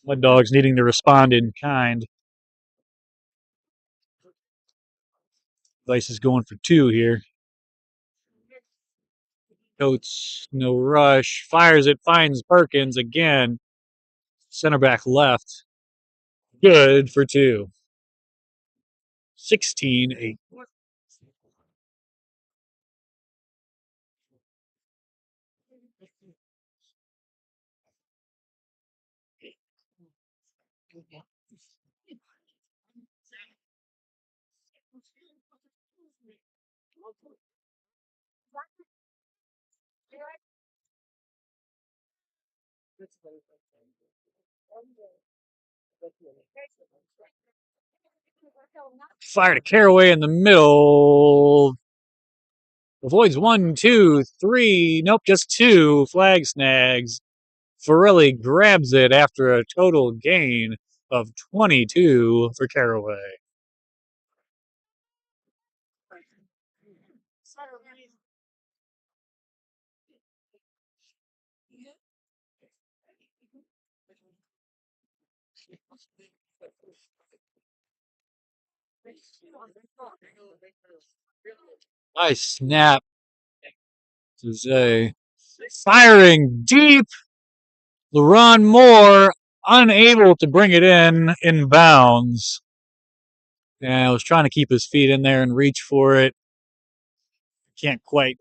Mud Dogs needing to respond in kind. Vice is going for 2 here. Coates, no rush. Fires it, finds Perkins again. Center back left. Good for 2. 16-8. Fire to Caraway in the middle. Avoids 1, 2, 3. Nope, just 2 flag snags. Forelli grabs it after a total gain of 22 for Caraway. Nice snap to Zay. Firing deep. LaRon Moore unable to bring it in bounds. And was trying to keep his feet in there and reach for it. Can't quite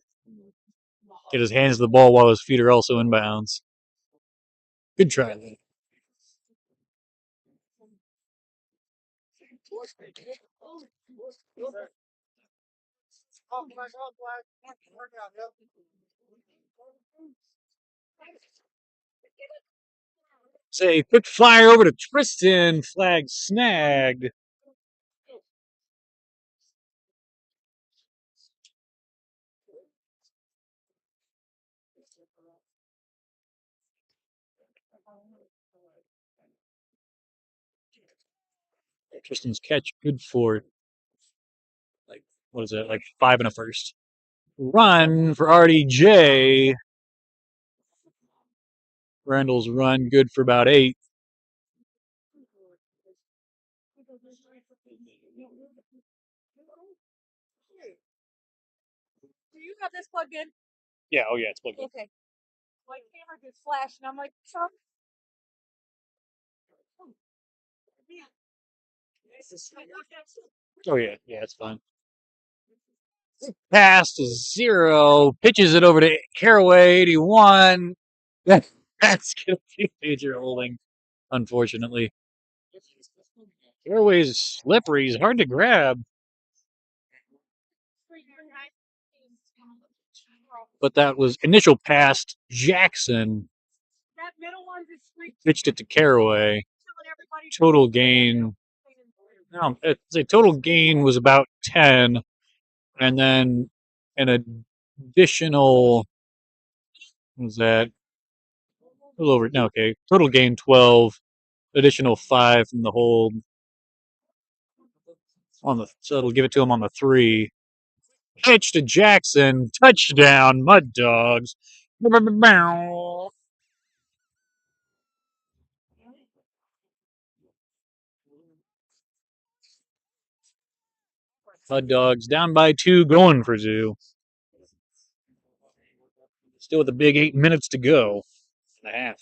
get his hands to the ball while his feet are also in bounds. Good try, though. Say, quick flyer over to Tristan. Flag snagged. Tristan's catch, good for, like, what is it, like 5 and a first. Run for RDJ. Randall's run, good for about 8. Do you have this plugged in? Yeah, oh yeah, it's plugged in. Okay. My camera just flashed, and I'm like, some. Oh yeah, it's fine. Pass to 0. Pitches it over to Caraway, 81. That's going to be major holding, unfortunately. Caraway's slippery. He's hard to grab. But that was initial pass to Jackson. That middle one's a street. Pitched it to Caraway. Total gain. No, the total gain was about 10. And then an additional, what was that? A little over, no, okay. Total gain 12. Additional 5 from the hold. So it'll give it to him on the 3. Pitch to Jackson. Touchdown, Mud Dogs. Mud Dogs down by 2, going for 2. Still with a big 8 minutes to go and a half.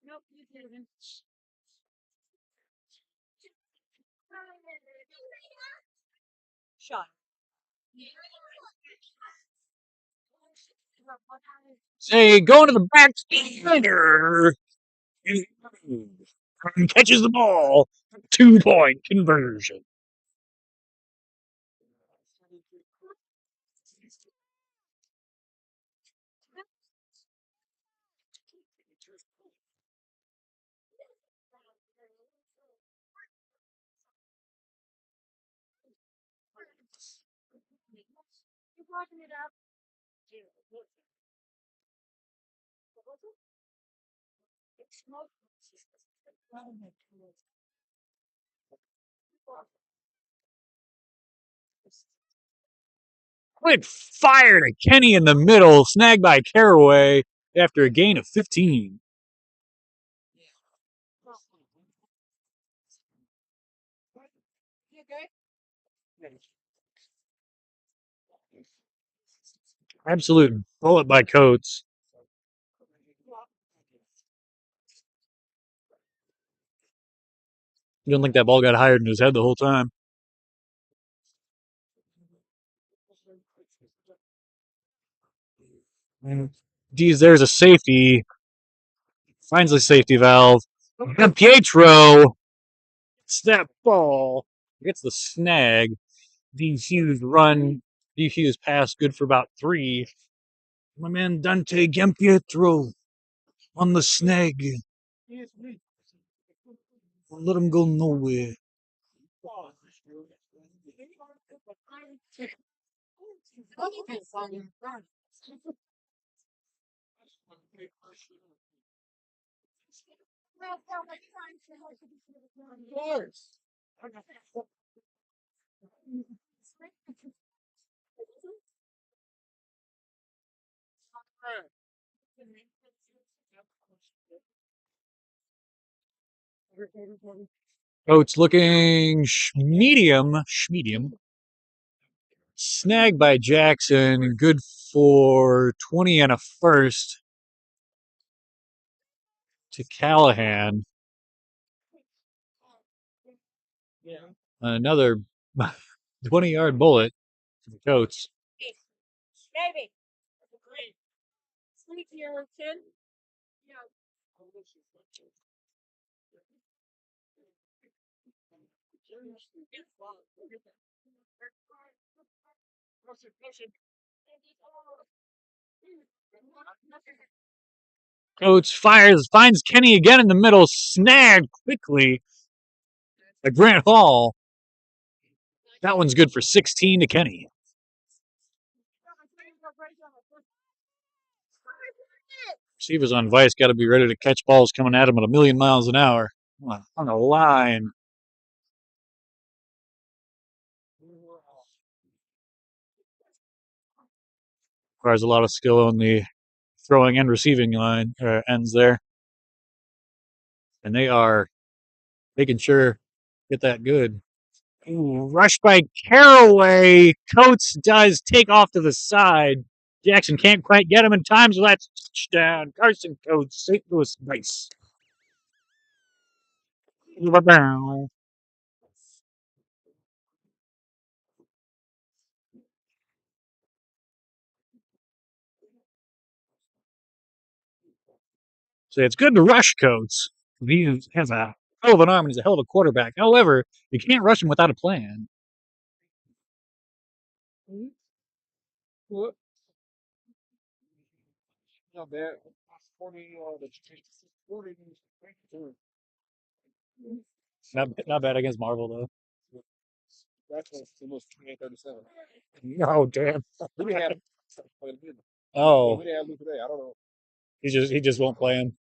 Nope, you didn't. Shot. Say, going to the backstander. Catches the ball. 2-point conversion. You blocking it up? Quick fire to Kenny in the middle. Snagged by Caraway after a gain of 15. You okay? Absolute bullet by Coates. You don't think that ball got higher in his head the whole time? Geez, there's a safety. Finds the safety valve. And Pietro. Snap ball. Gets the snag. Defused run. Defused pass. Good for about 3. My man Dante Giampietro on the snag. Won't let him go nowhere. Coats looking medium. Snagged by Jackson. Good for 20 and a first to Callahan. Another 20-yard bullet to the Coats. Baby. Sleep here, kid. Coates finds Kenny again in the middle, snagged quickly by Grant Hall. That one's good for 16 to Kenny. Receivers on Vice got to be ready to catch balls coming at him at 1,000,000 miles an hour. On the line. Requires a lot of skill on the throwing and receiving line ends there. And they are making sure get that good. Ooh, rush by Caraway. Coates does take off to the side. Jackson can't quite get him in time, so that's touchdown. Carson Coates, St. Louis Vice. So it's good to rush Coates. He has a hell of an arm and he's a hell of a quarterback. However, you can't rush him without a plan. What? Not bad. 40, 40. Not bad against Marvel though. That's almost 28-37. Oh damn. We didn't have Oh, we didn't have Lou today. I don't know. he just won't play him.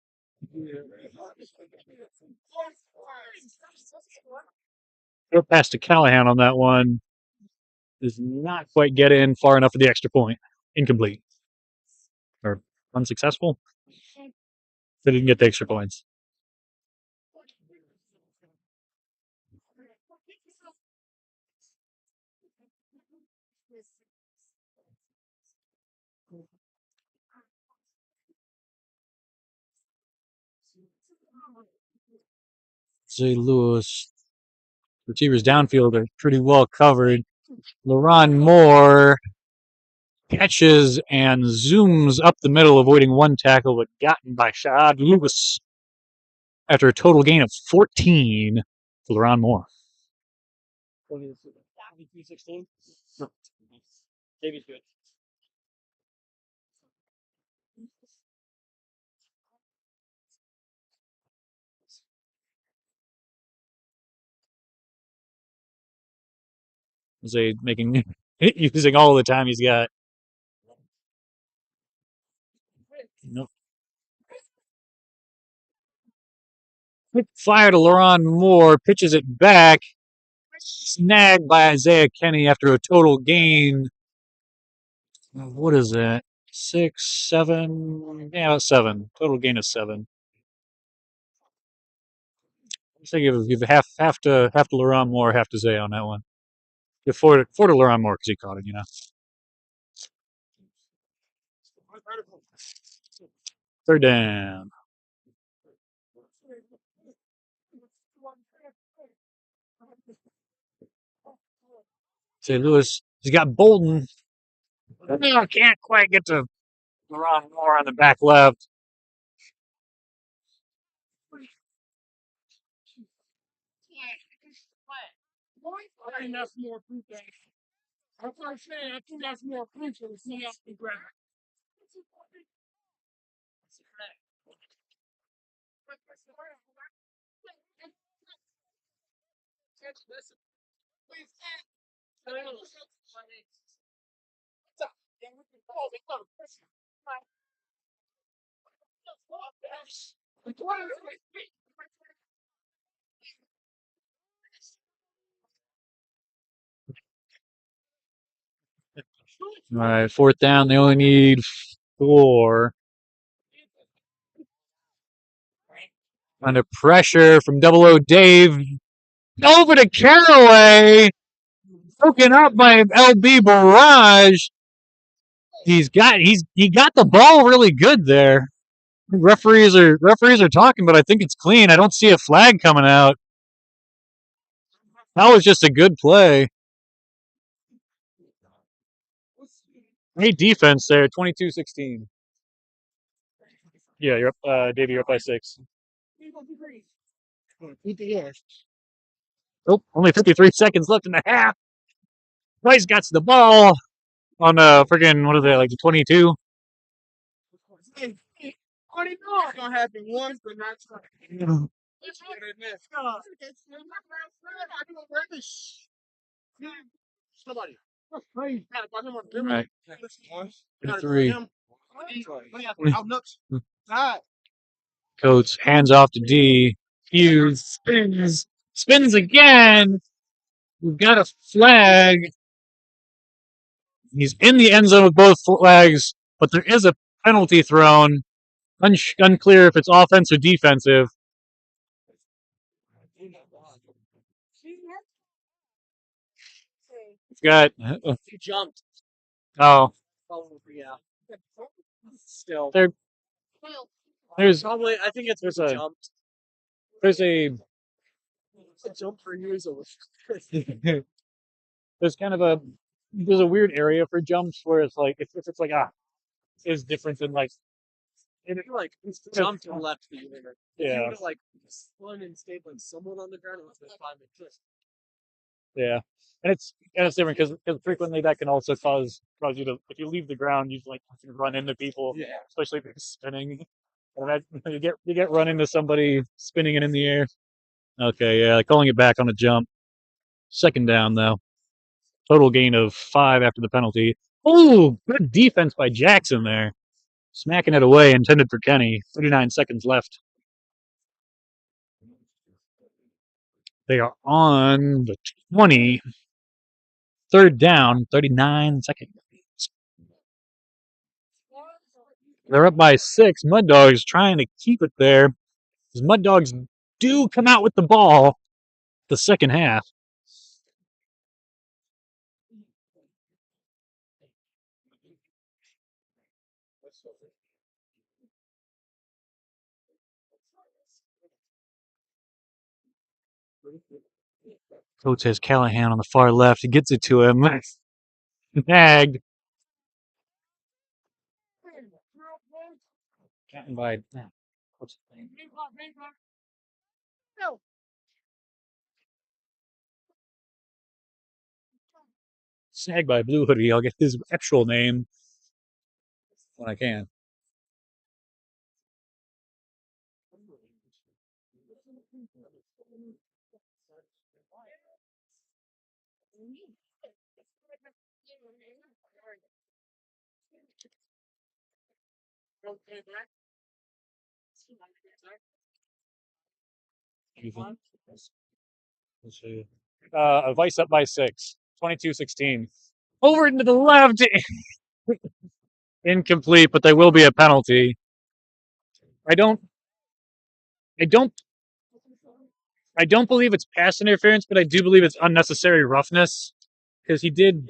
Throw pass to Callahan on that one. Does not quite get in far enough for the extra point. Incomplete. Or unsuccessful. They didn't get the extra points. St. Louis. Receivers downfield are pretty well covered. LaRon Moore catches and zooms up the middle, avoiding one tackle, but gotten by Shad Lewis after a total gain of 14 for LaRon Moore. 23-16? No. Davey's good. Zay making using all the time he's got. Nope. Quick fire to LaRon Moore, pitches it back, snagged by Isaiah Kenny after a total gain. What is that? 6, 7? Yeah, 7. Total gain of 7. I think give half to LaRon Moore, half to Zay on that one. Give four to LaRon Moore because he caught it, you know. Third down. St. Louis, he's got Bolden. Oh, can't quite get to LaRon Moore on the back left. I think that's more proof than that's what I'm saying. I think that's more proof than the off the ground. All right, fourth down. They only need 4. Under pressure from Double O Dave. Over to Caraway. Broken up by LB Barrage. He got the ball really good there. Referees are talking, but I think it's clean. I don't see a flag coming out. That was just a good play. Great defense there, 22-16. Yeah, you're up, Davey, you're up by 6. Oh, only 53 seconds left in the half. Rice got the ball on friggin' what is that, like the 22? I already know it's gonna happen once, but not twice. Somebody. Right. 3. Coach hands off to D. Hughes spins again. We've got a flag. He's in the end zone with both flags, but there is a penalty thrown. Unclear if it's offense or defensive. We've got. He jumped. Oh. Yeah. Still. There's Probably, I think it's there's a a jumped. there's a Jump for years. there's kind of a weird area for jumps where it's like if it's like is different than like And like he's jumped and left the unit. Yeah. He would have like spun and stayed like someone on the ground with his 5 and twist. Yeah, and it's different because frequently that can also cause you to, if you leave the ground, you like can run into people, Yeah. especially if you're spinning. And you get run into somebody spinning it in the air. Okay, yeah, calling it back on a jump. Second down though. Total gain of 5 after the penalty. Oh, good defense by Jackson there. Smacking it away, intended for Kenny. 39 seconds left. They are on the 20. Third down, 39 seconds. They're up by 6. Mud Dogs trying to keep it there. Because Mud Dogs do come out with the ball the second half. Coach has Callahan on the far left. He gets it to him. Snagged. Gotten by what's his name? Snagged by Blue Hoodie. I'll get his actual name when I can. Let's see. Vice up by 6. 22-16. Over into the left. Incomplete, but there will be a penalty. I don't believe it's pass interference, but I do believe it's unnecessary roughness because he did.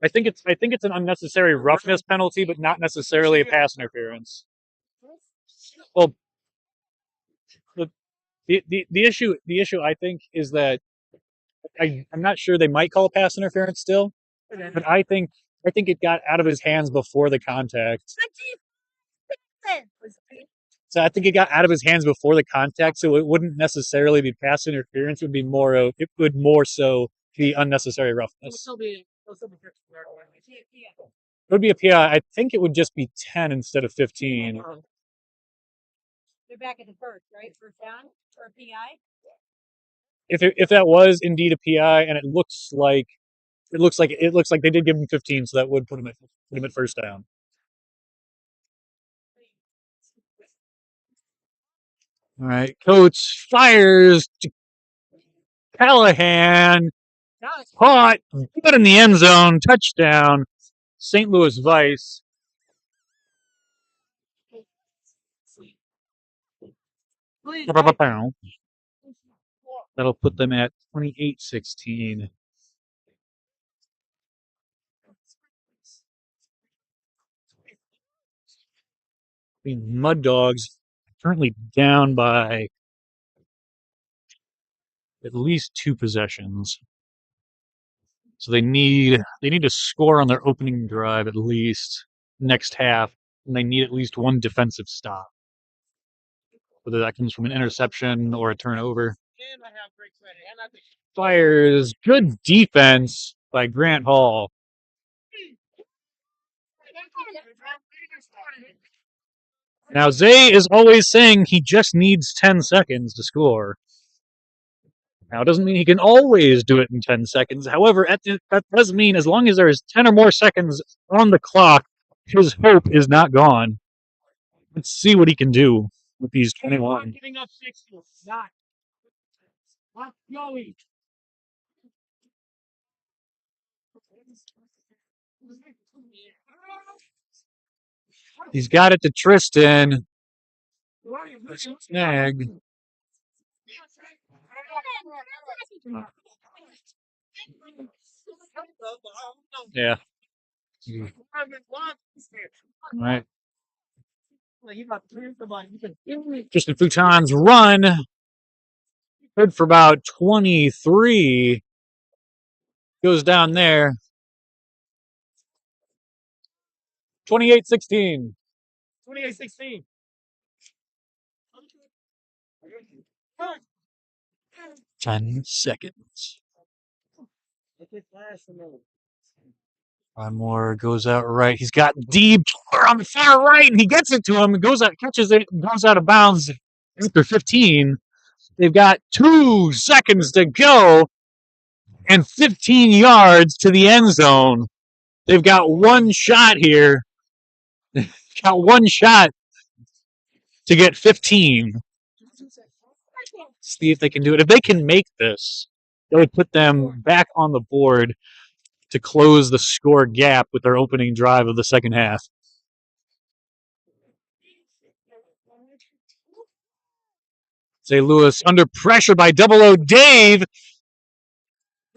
I think it's an unnecessary roughness penalty, but not necessarily a pass interference. Well, the issue I think is that I'm not sure they might call pass interference still, but I think it got out of his hands before the contact. So I think it got out of his hands before the contact, so it wouldn't necessarily be pass interference. It would more so be unnecessary roughness. It would be a PI. I think it would just be 10 instead of 15. They're back at the first, right? First down or PI? If that was indeed a PI, and it looks like they did give him 15, so that would put him at first down. All right, Coates fires to Callahan. Caught, got in the end zone, touchdown, St. Louis Vice. Please. That'll put them at 28-16. The Mud Dogs currently down by at least 2 possessions. So they need to score on their opening drive at least next half, and they need at least 1 defensive stop. Whether that comes from an interception or a turnover. And I have great credit. And I think Fires good defense by Grant Hall. Now Zay is always saying he just needs 10 seconds to score. Now, it doesn't mean he can always do it in 10 seconds. However, that does mean as long as there's 10 or more seconds on the clock, his hope is not gone. Let's see what he can do with these 21. giving up 60. Not. Let's go. He's got it to Tristan. Snag. Yeah. All right. Tristan Futon's run. Good for about 23. Goes down there. 28-16. 28-16. 10 seconds. Moore goes out right. He's got deep on the far right, and he gets it to him. And goes out, catches it, goes out of bounds after 15. They've got 2 seconds to go and 15 yards to the end zone. They've got 1 shot here. Got 1 shot to get 15. See if they can do it. If they can make this, that would put them back on the board to close the score gap with their opening drive of the second half. St. Louis under pressure by Double O Dave.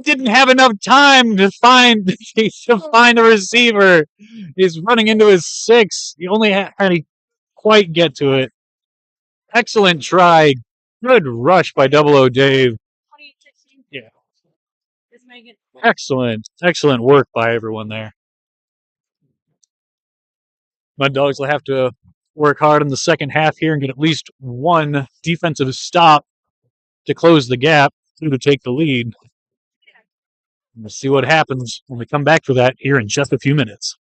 Didn't have enough time to find a receiver. He's running into his 6. He only had to quite get to it. Excellent try. Good rush by Double O Dave. 28-16. Yeah. Just make it. Excellent work by everyone there. Mud Dogs will have to work hard in the second half here and get at least 1 defensive stop to close the gap to take the lead. We'll see what happens when we come back for that here in just a few minutes.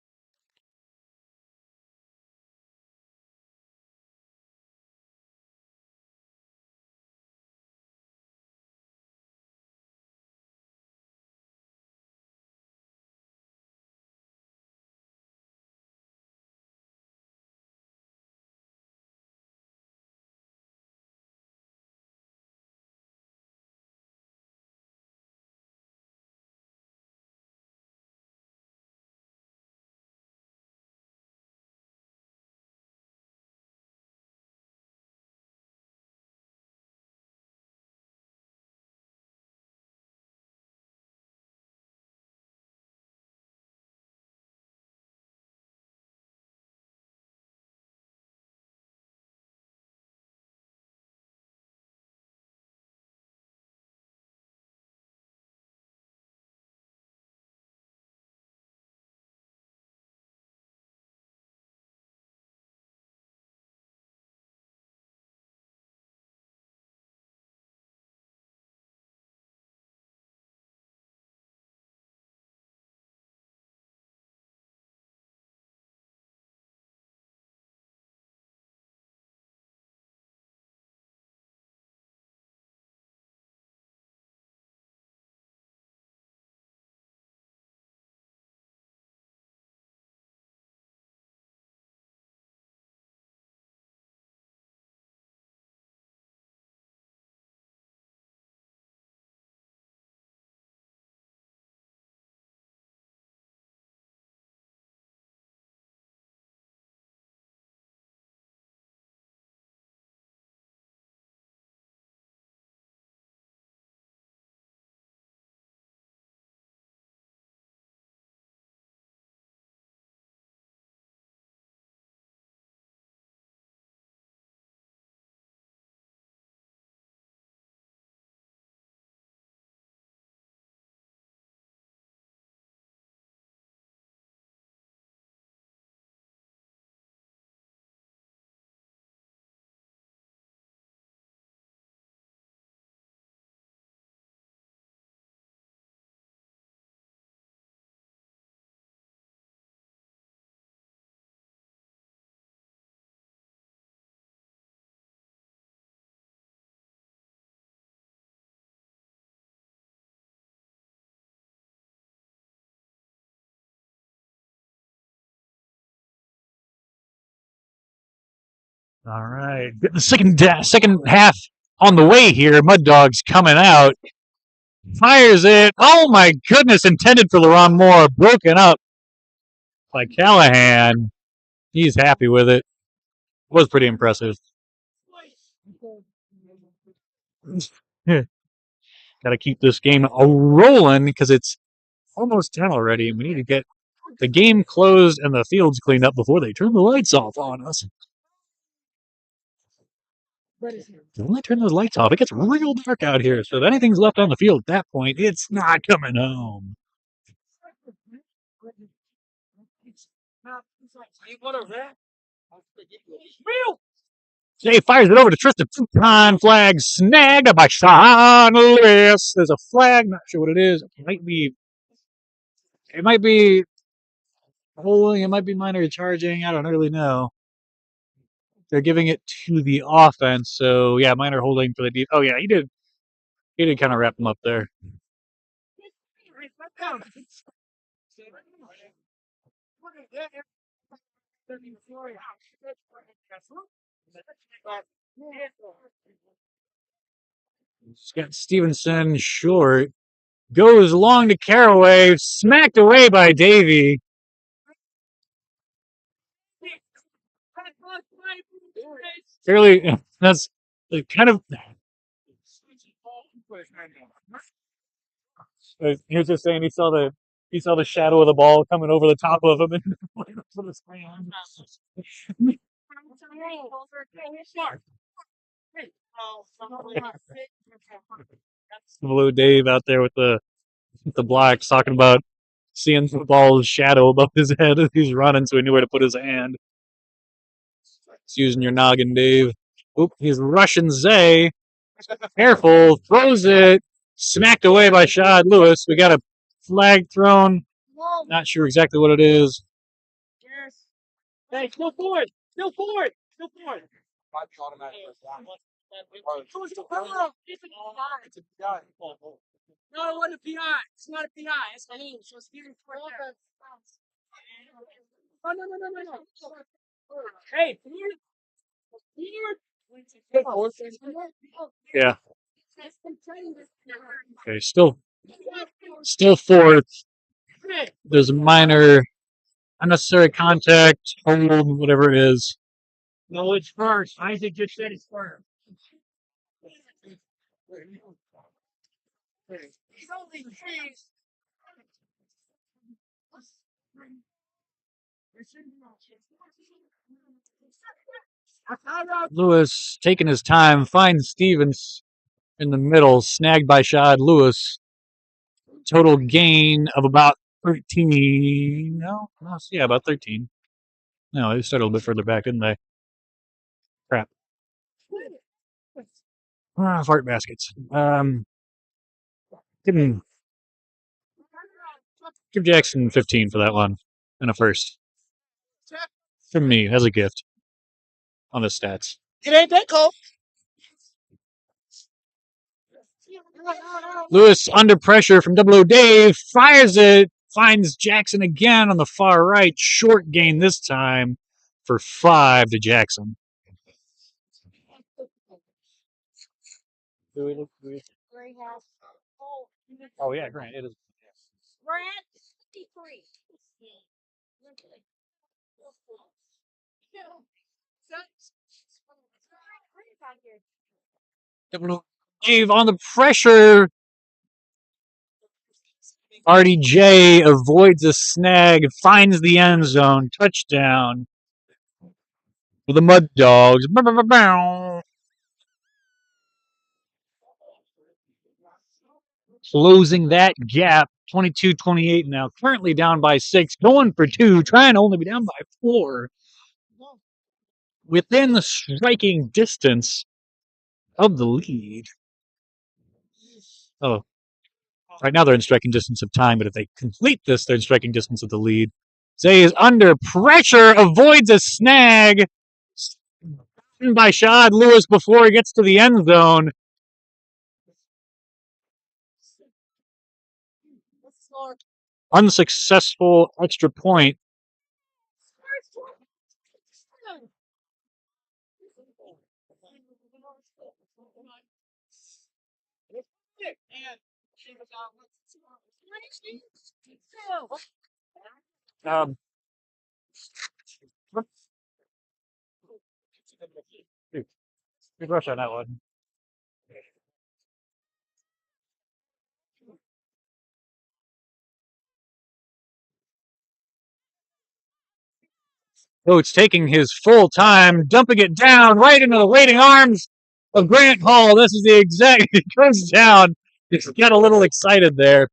All right. The second half on the way here. Mud Dog's coming out. Fires it. Oh my goodness. Intended for LaRon Moore. Broken up by Callahan. He's happy with it. Was pretty impressive. Got to keep this game rolling because it's almost 10 already. We need to get the game closed and the fields cleaned up before they turn the lights off on us. When they turn those lights off, it gets real dark out here. So if anything's left on the field at that point, it's not coming home. Jay fires it over to Tristan. Futon flag snagged by Sean Lewis. There's a flag, not sure what it is. It might be holding, it might be minor charging. I don't really know. They're giving it to the offense, so yeah, minor holding for the deep. Oh yeah, he did kind of wrap him up there. Scott Stevenson short. Goes long to Caraway. Smacked away by Davey. Fairly, that's kind of. He was just saying he saw the shadow of the ball coming over the top of him and put his hand. Blue Dave out there with the blacks talking about seeing the ball's shadow above his head as he's running, so he knew where to put his hand. It's using your noggin, Dave. Oop, he's rushing Zay. Careful, throws it. Smacked away by Shad Lewis. We got a flag thrown. Not sure exactly what it is. Hey, still forward! Still forward! Still forward! No, it wasn't a PI. It's not a PI. It's a hand. So it's getting no. Hey, Yeah. Okay, still fourth. There's a minor unnecessary contact, hold, whatever it is. no, it's first. Isaac just said it's first. Lewis taking his time, finds Stevens in the middle, snagged by Shad Lewis. Total gain of about 13. No, yeah, about 13. No, they started a little bit further back, didn't they? Crap. Fart baskets. Give Jackson 15 for that one and a first. From me as a gift on the stats. It ain't that cold. Lewis under pressure from Double O Dave, fires it, finds Jackson again on the far right. Short gain this time for 5 to Jackson. Oh yeah, Grant. It is. Grant, 53. Dave on the pressure. RDJ avoids a snag, finds the end zone, touchdown for the Mud Dogs. Closing that gap, 22-28 now. Currently down by 6, going for 2, trying to only be down by 4. Within the striking distance of the lead. Oh, right now they're in striking distance of time, but if they complete this, they're in striking distance of the lead. Zay is under pressure, avoids a snag by Shad Lewis before he gets to the end zone. Unsuccessful extra point. Um, good rush on that one. Coach taking his full time, dumping it down right into the waiting arms of Grant Hall. This is the exact. He goes down. Just got a little excited there.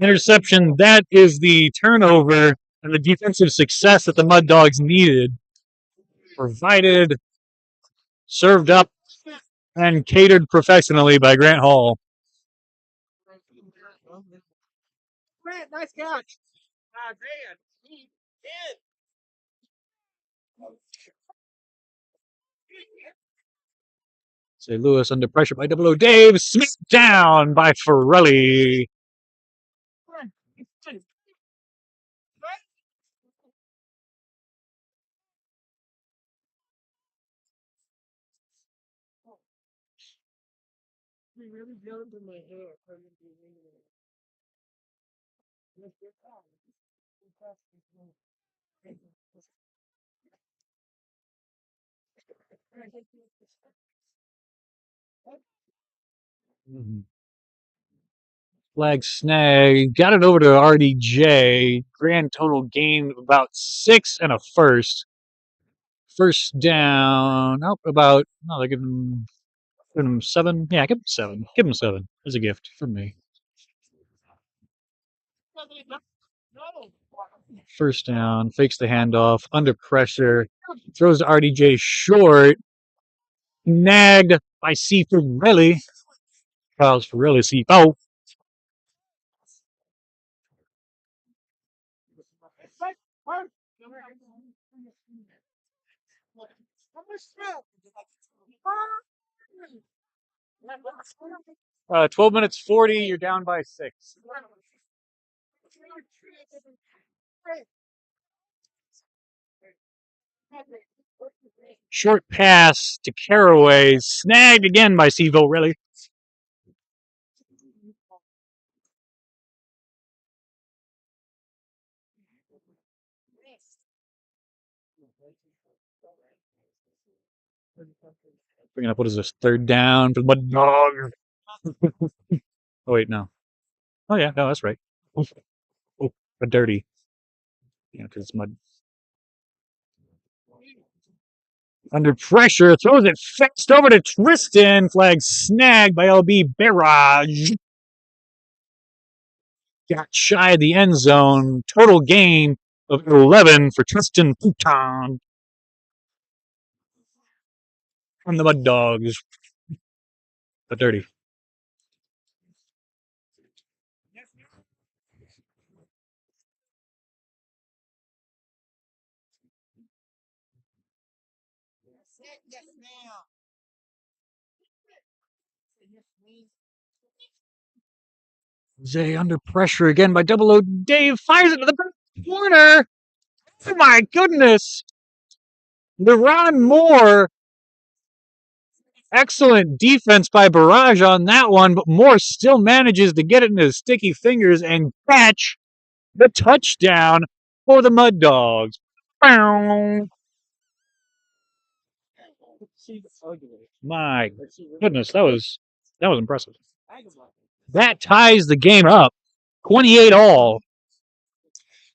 Interception. That is the turnover and the defensive success that the Mud Dogs needed. Provided, served up, and catered professionally by Grant Hall. Grant, nice catch. Grant. Kid. St. Louis under pressure by Double O Dave. Smacked down by Forelli. He really jumped in my hair. Flag snag. Got it over to RDJ. Grand total gain of about 6 and a first. First down. Oh, about. No, they're giving him 7. Yeah, give him 7. Give him 7 as a gift from me. First down. Fakes the handoff. Under pressure. Throws to RDJ short. Nagged by C. Forelli. Charles Forelli. C. Oh. Uh, 12 minutes 40. You're down by 6. Short pass to Caraway. Snagged again by C. Forelli. Bringing up, what is this? Third down for the Mud Dog. Oh, wait, no. Oh, yeah, no, that's right. Oh, a dirty. Yeah, because it's mud. Under pressure, throws it fast over to Tristan. Flag snagged by LB Barrage. Got shy of the end zone. Total gain of 11 for Tristan Pouton from the Mud Dogs. The dirty. Zay under pressure again by Double O. Dave fires it to the back corner. Oh my goodness. LeRon Moore. Excellent defense by Barrage on that one, but Moore still manages to get it in his sticky fingers and catch the touchdown for the Mud Dogs. Bow. My goodness, that was impressive. That ties the game up. 28 all.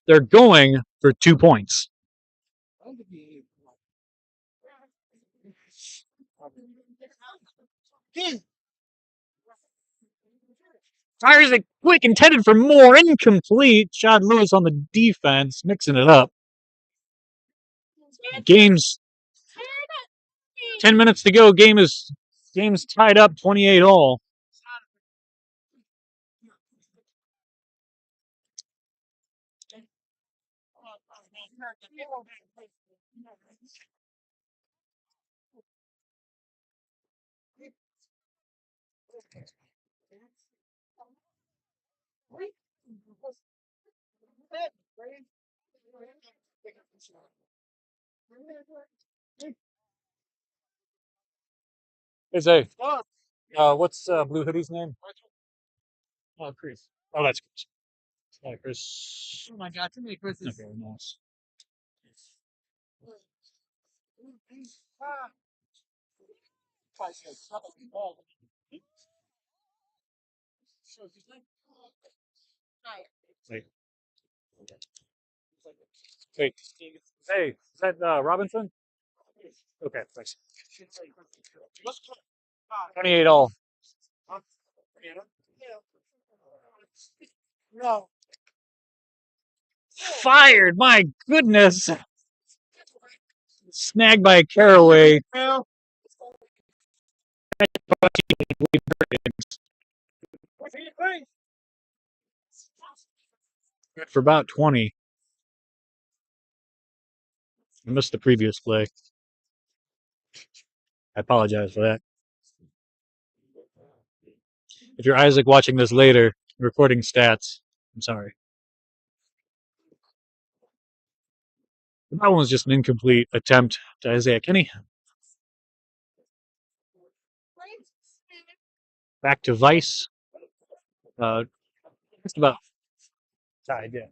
They're going for 2 points. Fires it quick, intended for more, incomplete. Shad Lewis on the defense, mixing it up. Game's 10 minutes to go. Game's tied up 28 all. Hey, Zay, what's Blue Hoodie's name? Oh, Chris. Oh, that's Chris. Chris. Oh my God, too many Chris's. Okay, nice. Wait. Wait. Hey, is that Robinson? Okay, thanks. 28 all. No. Fired! My goodness! Snagged by Caraway. Well, For about 20. I missed the previous play. I apologize for that. If you're Isaac watching this later, recording stats, I'm sorry. That one was just an incomplete attempt to Isaiah Kenny. Back to Vice. Just about tied, yeah.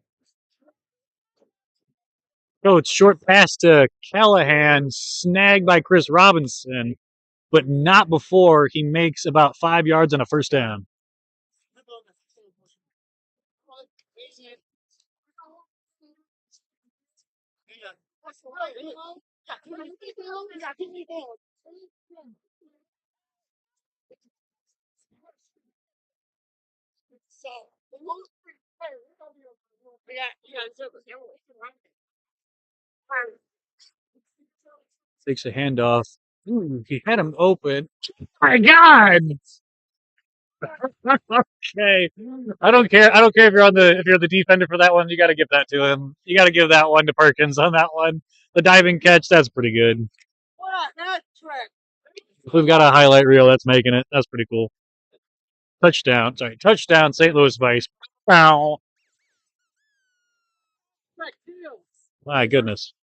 So it's short pass to Callahan, snagged by Chris Robinson, but not before he makes about 5 yards and a first down. Takes a handoff. Ooh, he had him open. My God! Okay. I don't care. I don't care if you're the defender for that one. You got to give that to him. You got to give that one to Perkins on that one. The diving catch, that's pretty good. If we've got a highlight reel that's making it. That's pretty cool. Touchdown. Sorry, touchdown. St. Louis Vice. Wow. My goodness.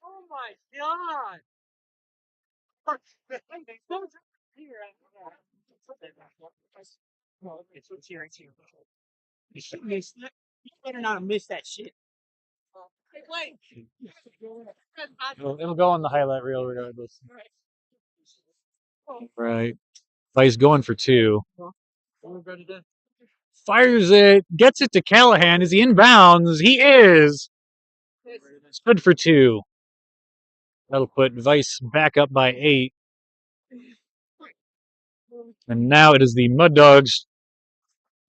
oh my God. Oh, okay, so it's here, it's here. You missed it. You better not have missed that shit. Hey, wait. It'll go on the highlight reel regardless. Right. Vice going for 2. Fires it. Gets it to Callahan. Is he inbounds? He is. It's good for 2. That'll put Vice back up by 8. And now it is the Mud Dogs'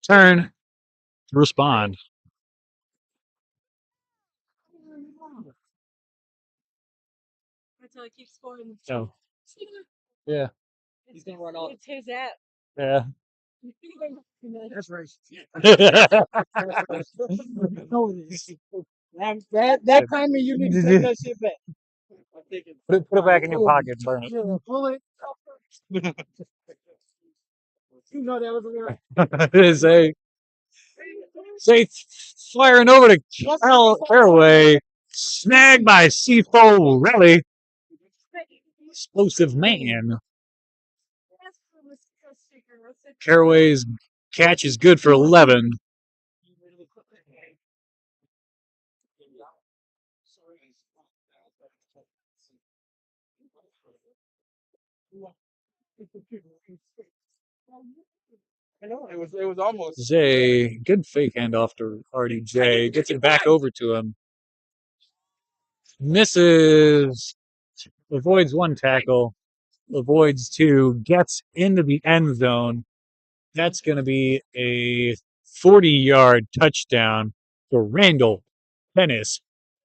turn to respond. Until he keeps scoring. So, yeah, He's gonna run off. It's his app. yeah. That's right. Put That time you need to take that shit back. I'm thinking. it back in your pocket and burn it. Yeah, pull it. You know that was a lyric. Say firing over to Caraway. Snagged by C4 Rally. Explosive man. Caraway's catch is good for 11. I know it was almost. Zay, good fake handoff to RDJ. Gets it back over to him. Misses. Avoids 1 tackle. Avoids 2. Gets into the end zone. That's going to be a 40-yard touchdown for Randall Pennis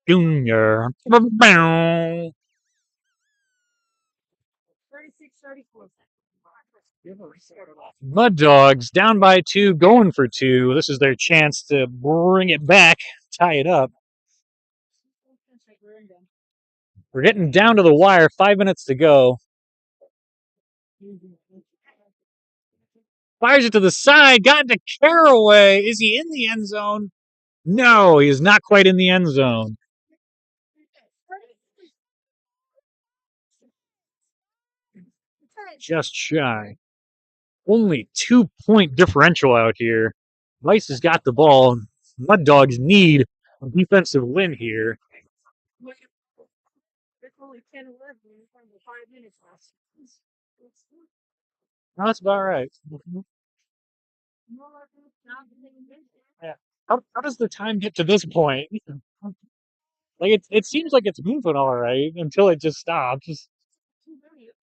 Jr. 36-34. Mud Dogs down by 2, going for 2. This is their chance to bring it back, tie it up. We're getting down to the wire, 5 minutes to go. Fires it to the side, got into Caraway. Is he in the end zone? No, he is not quite in the end zone. Just shy. Only 2-point differential out here. Vice has got the ball. Mud Dogs need a defensive win here. It's only 10, 11. It's only 5 minutes left. Oh, that's about right. Yeah. How does the time get to this point? Like it seems like it's moving all right until it just stops.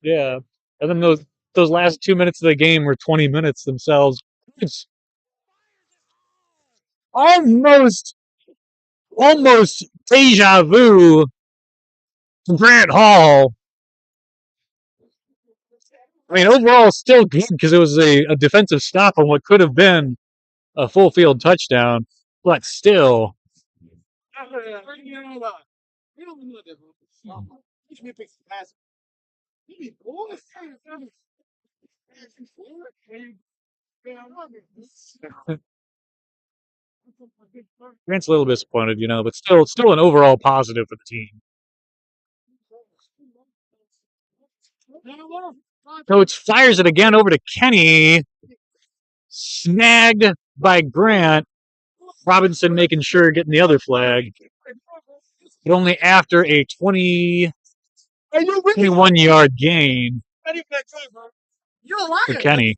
Yeah. And then those last 2 minutes of the game were 20 minutes themselves. It's almost almost deja vu to Grant Hall. I mean, overall, still good because it was a defensive stop on what could have been a full field touchdown, but still. Grant's a little disappointed, but still an overall positive for the team. Coach fires it again over to Kenny. Snagged by Grant. Robinson making sure getting the other flag. But only after a 21-yard gain for Kenny.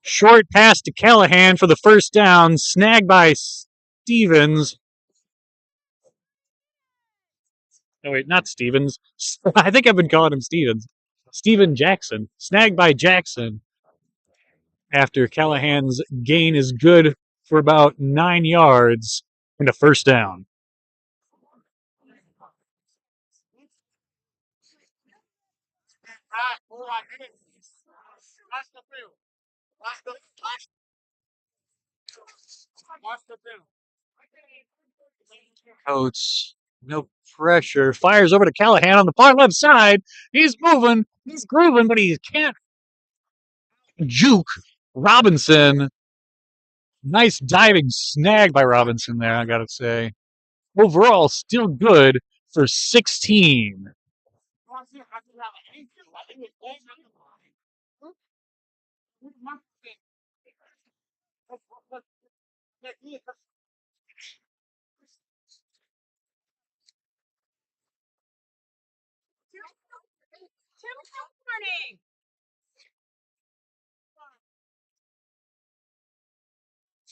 Short pass to Callahan for the first down. Snagged by Stevens. Oh, wait, not Stevens. I think I've been calling him Stevens. Steven Jackson. Snagged by Jackson. After Callahan's gain is good for about 9 yards and a first down. Coach, no pressure. Fires over to Callahan on the far left side. He's moving. He's grooving, but he can't juke Robinson. Nice diving snag by Robinson there, I gotta say. Overall, still good for 16.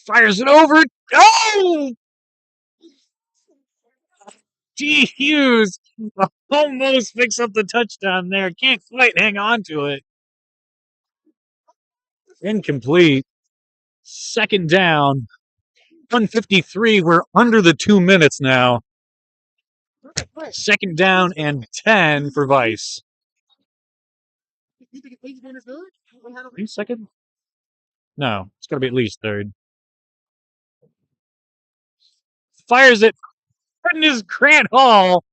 Fires it over. Oh! G. Hughes almost picks up the touchdown there. Can't quite hang on to it. Incomplete. Second down. 153. We're under the 2 minutes now. Second down and 10 for Vice. Are you second? No, it's got to be at least third. Fires it. And is Grant Hall.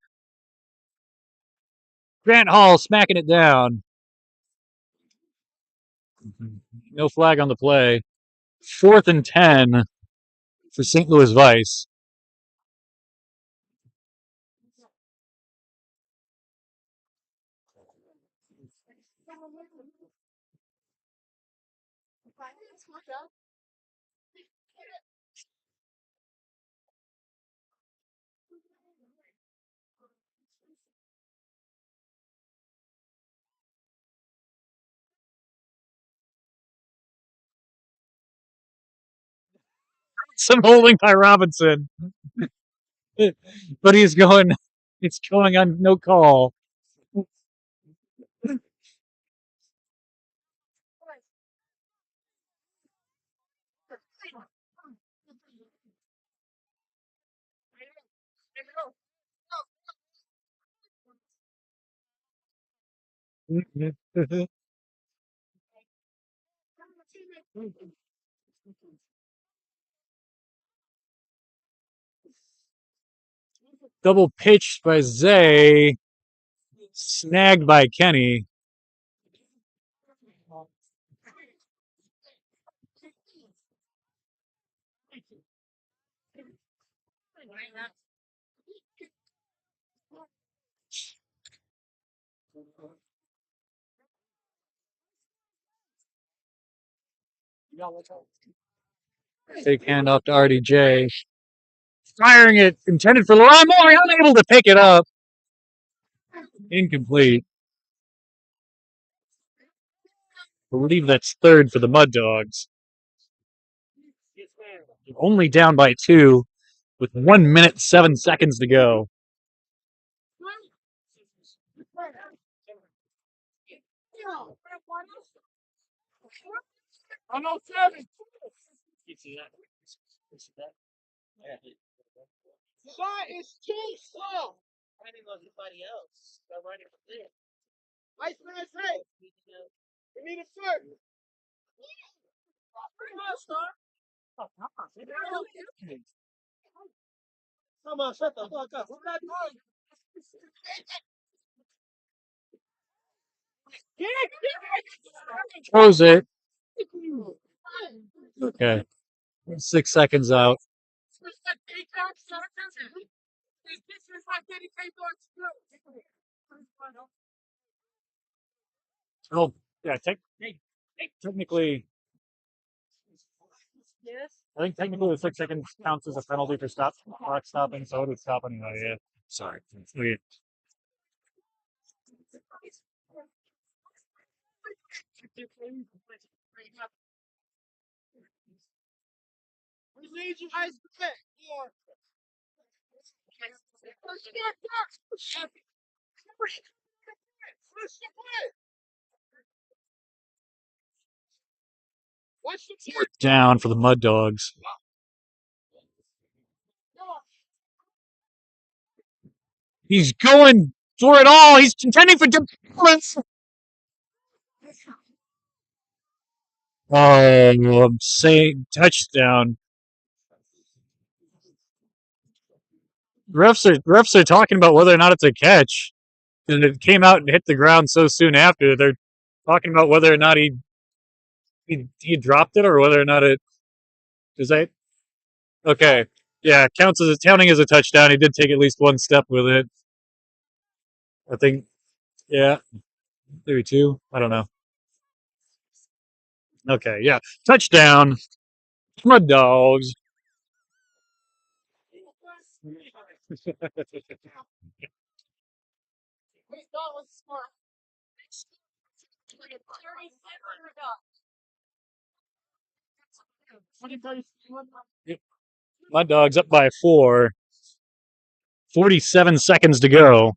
Grant Hall smacking it down. No flag on the play. 4th and 10 for St. Louis Vice. Some holding by Robinson. But it's going on no call. Double pitched by Zay. Snagged by Kenny. Take handoff to RDJ. Firing it, intended for Lamore, unable to pick it up. Incomplete. I believe that's third for the Mud Dogs. Only down by 2 with 1 minute 7 seconds to go. Shot is too slow. I didn't know anybody else. Vice say. We need a start. Come on, shut the fuck up. We're not doing. Throws it. Okay. 6 seconds out. Oh, yeah, technically, Yes. I think technically the 6 seconds counts as a penalty for clock stopping, so it would stop anyway. Yeah. Sorry. Okay. We need you guys to pick. Fourth down for the Mud Dogs. He's going for it all. He's contending for defense. Oh, I'm saying touchdown. Refs are talking about whether or not it's a catch. And it came out and hit the ground so soon after. They're talking about whether or not he dropped it or whether or not it is that okay. Yeah, counting as a touchdown. He did take at least one step with it. I think yeah. Maybe 2. I don't know. Okay, yeah. Touchdown. Mud Dogs. Mud Dogs up by 4. 47 seconds to go.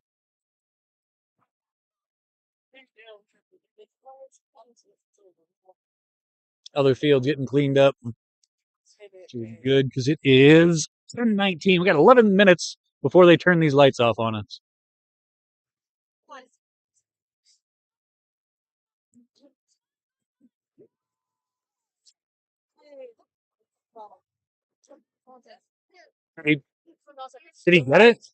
Other field getting cleaned up. Which is good because it is 10:19. We got 11 minutes before they turn these lights off on us. Did he get it?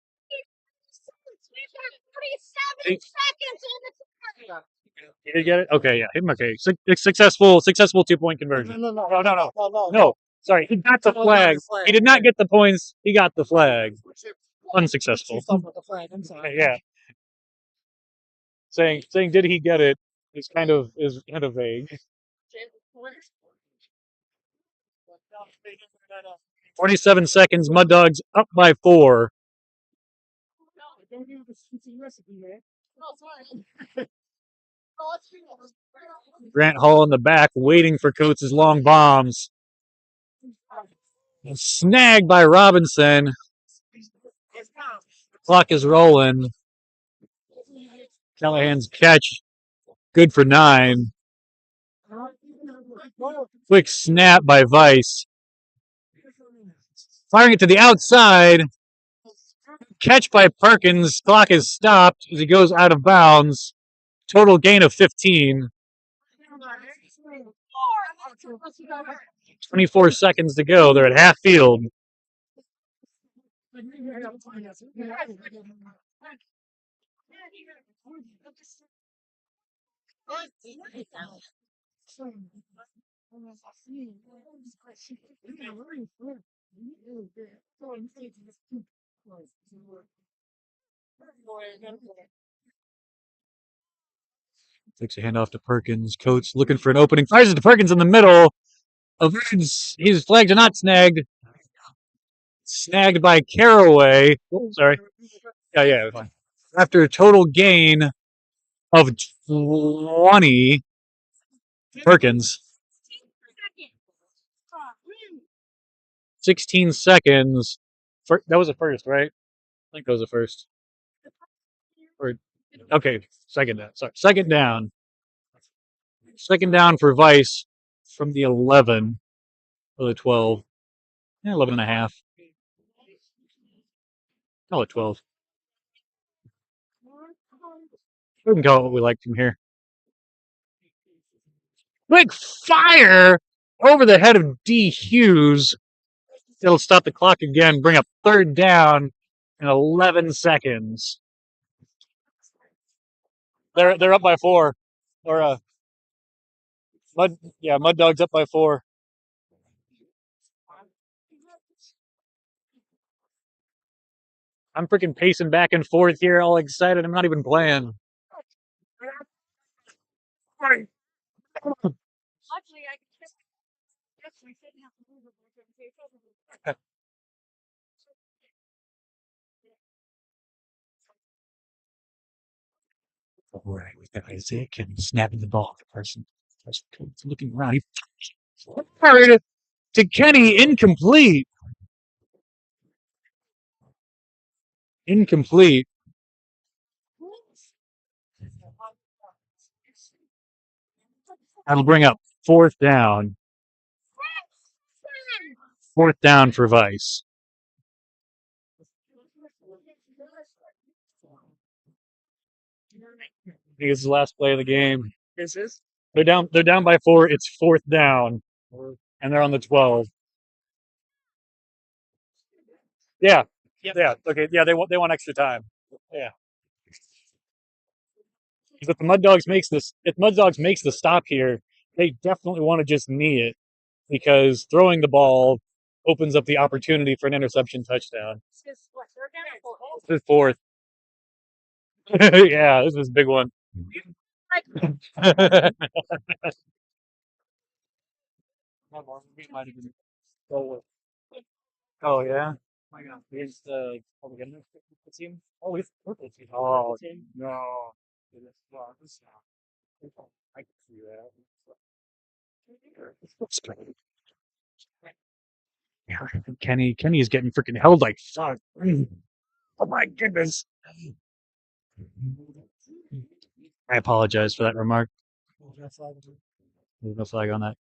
He did get it? Okay, yeah. Okay. Successful 2-point conversion. No. Sorry, he got the flag. He did not get the points. He got the flag. Unsuccessful. Yeah. Saying did he get it is kind of vague. 47 seconds. Mud Dogs up by 4. Grant Hall in the back waiting for Coates' long bombs. Snagged by Robinson. Clock is rolling. Callahan's catch. Good for 9. Quick snap by Vice. Firing it to the outside. Catch by Perkins. Clock is stopped as he goes out of bounds. Total gain of 15. 24 seconds to go. They're at half field. Takes a handoff to Perkins. Coates looking for an opening. Fires it to Perkins in the middle. Avoids. He's flagged and not snagged. Snagged by Caraway. Oh, sorry. Yeah, fine. After a total gain of 20, Perkins. 16 seconds. That was a first, right? I think that was a first. Or, okay, second down. Sorry, second down. Second down for Vice from the 11 or the 12. Yeah, 11 and a half. Call it 12. We can call it what we like from here. Quick fire over the head of D. Hughes. It'll stop the clock again, bring up third down in 11 seconds. They're up by 4. Or Mud Dog's up by 4. I'm freaking pacing back and forth here, all excited. I'm not even playing. Actually, I guess we shouldn't have to move it. All right, we've got Isaiah Kim snapping the ball. Carson looking around. He fired to Kenny, incomplete. Incomplete. That'll bring up fourth down. Fourth down for Vice. I think it's the last play of the game. This is? They're down by 4. It's fourth down. And they're on the 12. Yeah. Yep. Yeah. Okay. Yeah, they want extra time. Yeah. Because if Mud Dogs makes the stop here, they definitely want to just knee it because throwing the ball opens up the opportunity for an interception touchdown. This is what, third down or fourth? This is fourth. Yeah, this is a big one. Oh yeah. My God, here's the team. Oh, it's purple team. Oh no. I can see that. Yeah, Kenny's getting freaking held like fuck. Oh my goodness. I apologize for that remark. There's no flag on that.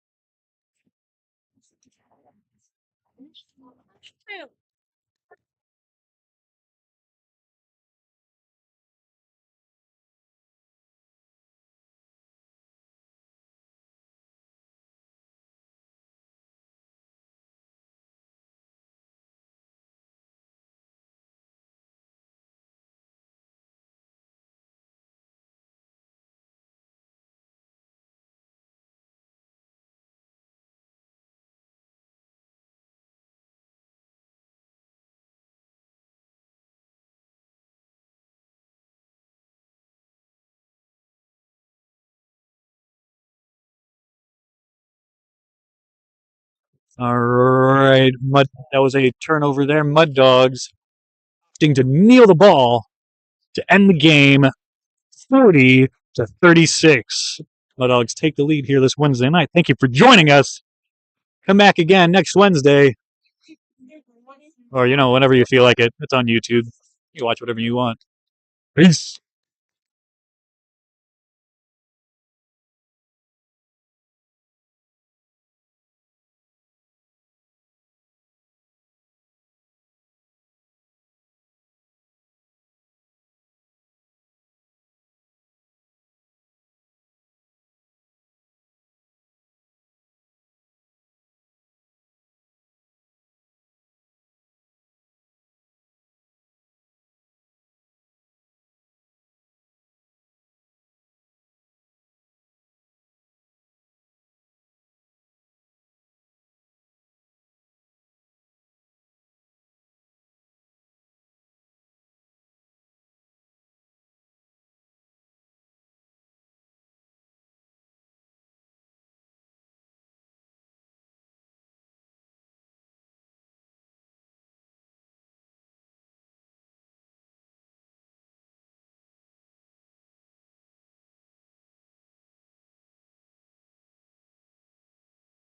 All right, that was a turnover there. Mud Dogs opting to kneel the ball to end the game, 40-36. Mud Dogs take the lead here this Wednesday night. Thank you for joining us. Come back again next Wednesday, or whenever you feel like it. It's on YouTube. You watch whatever you want. Peace.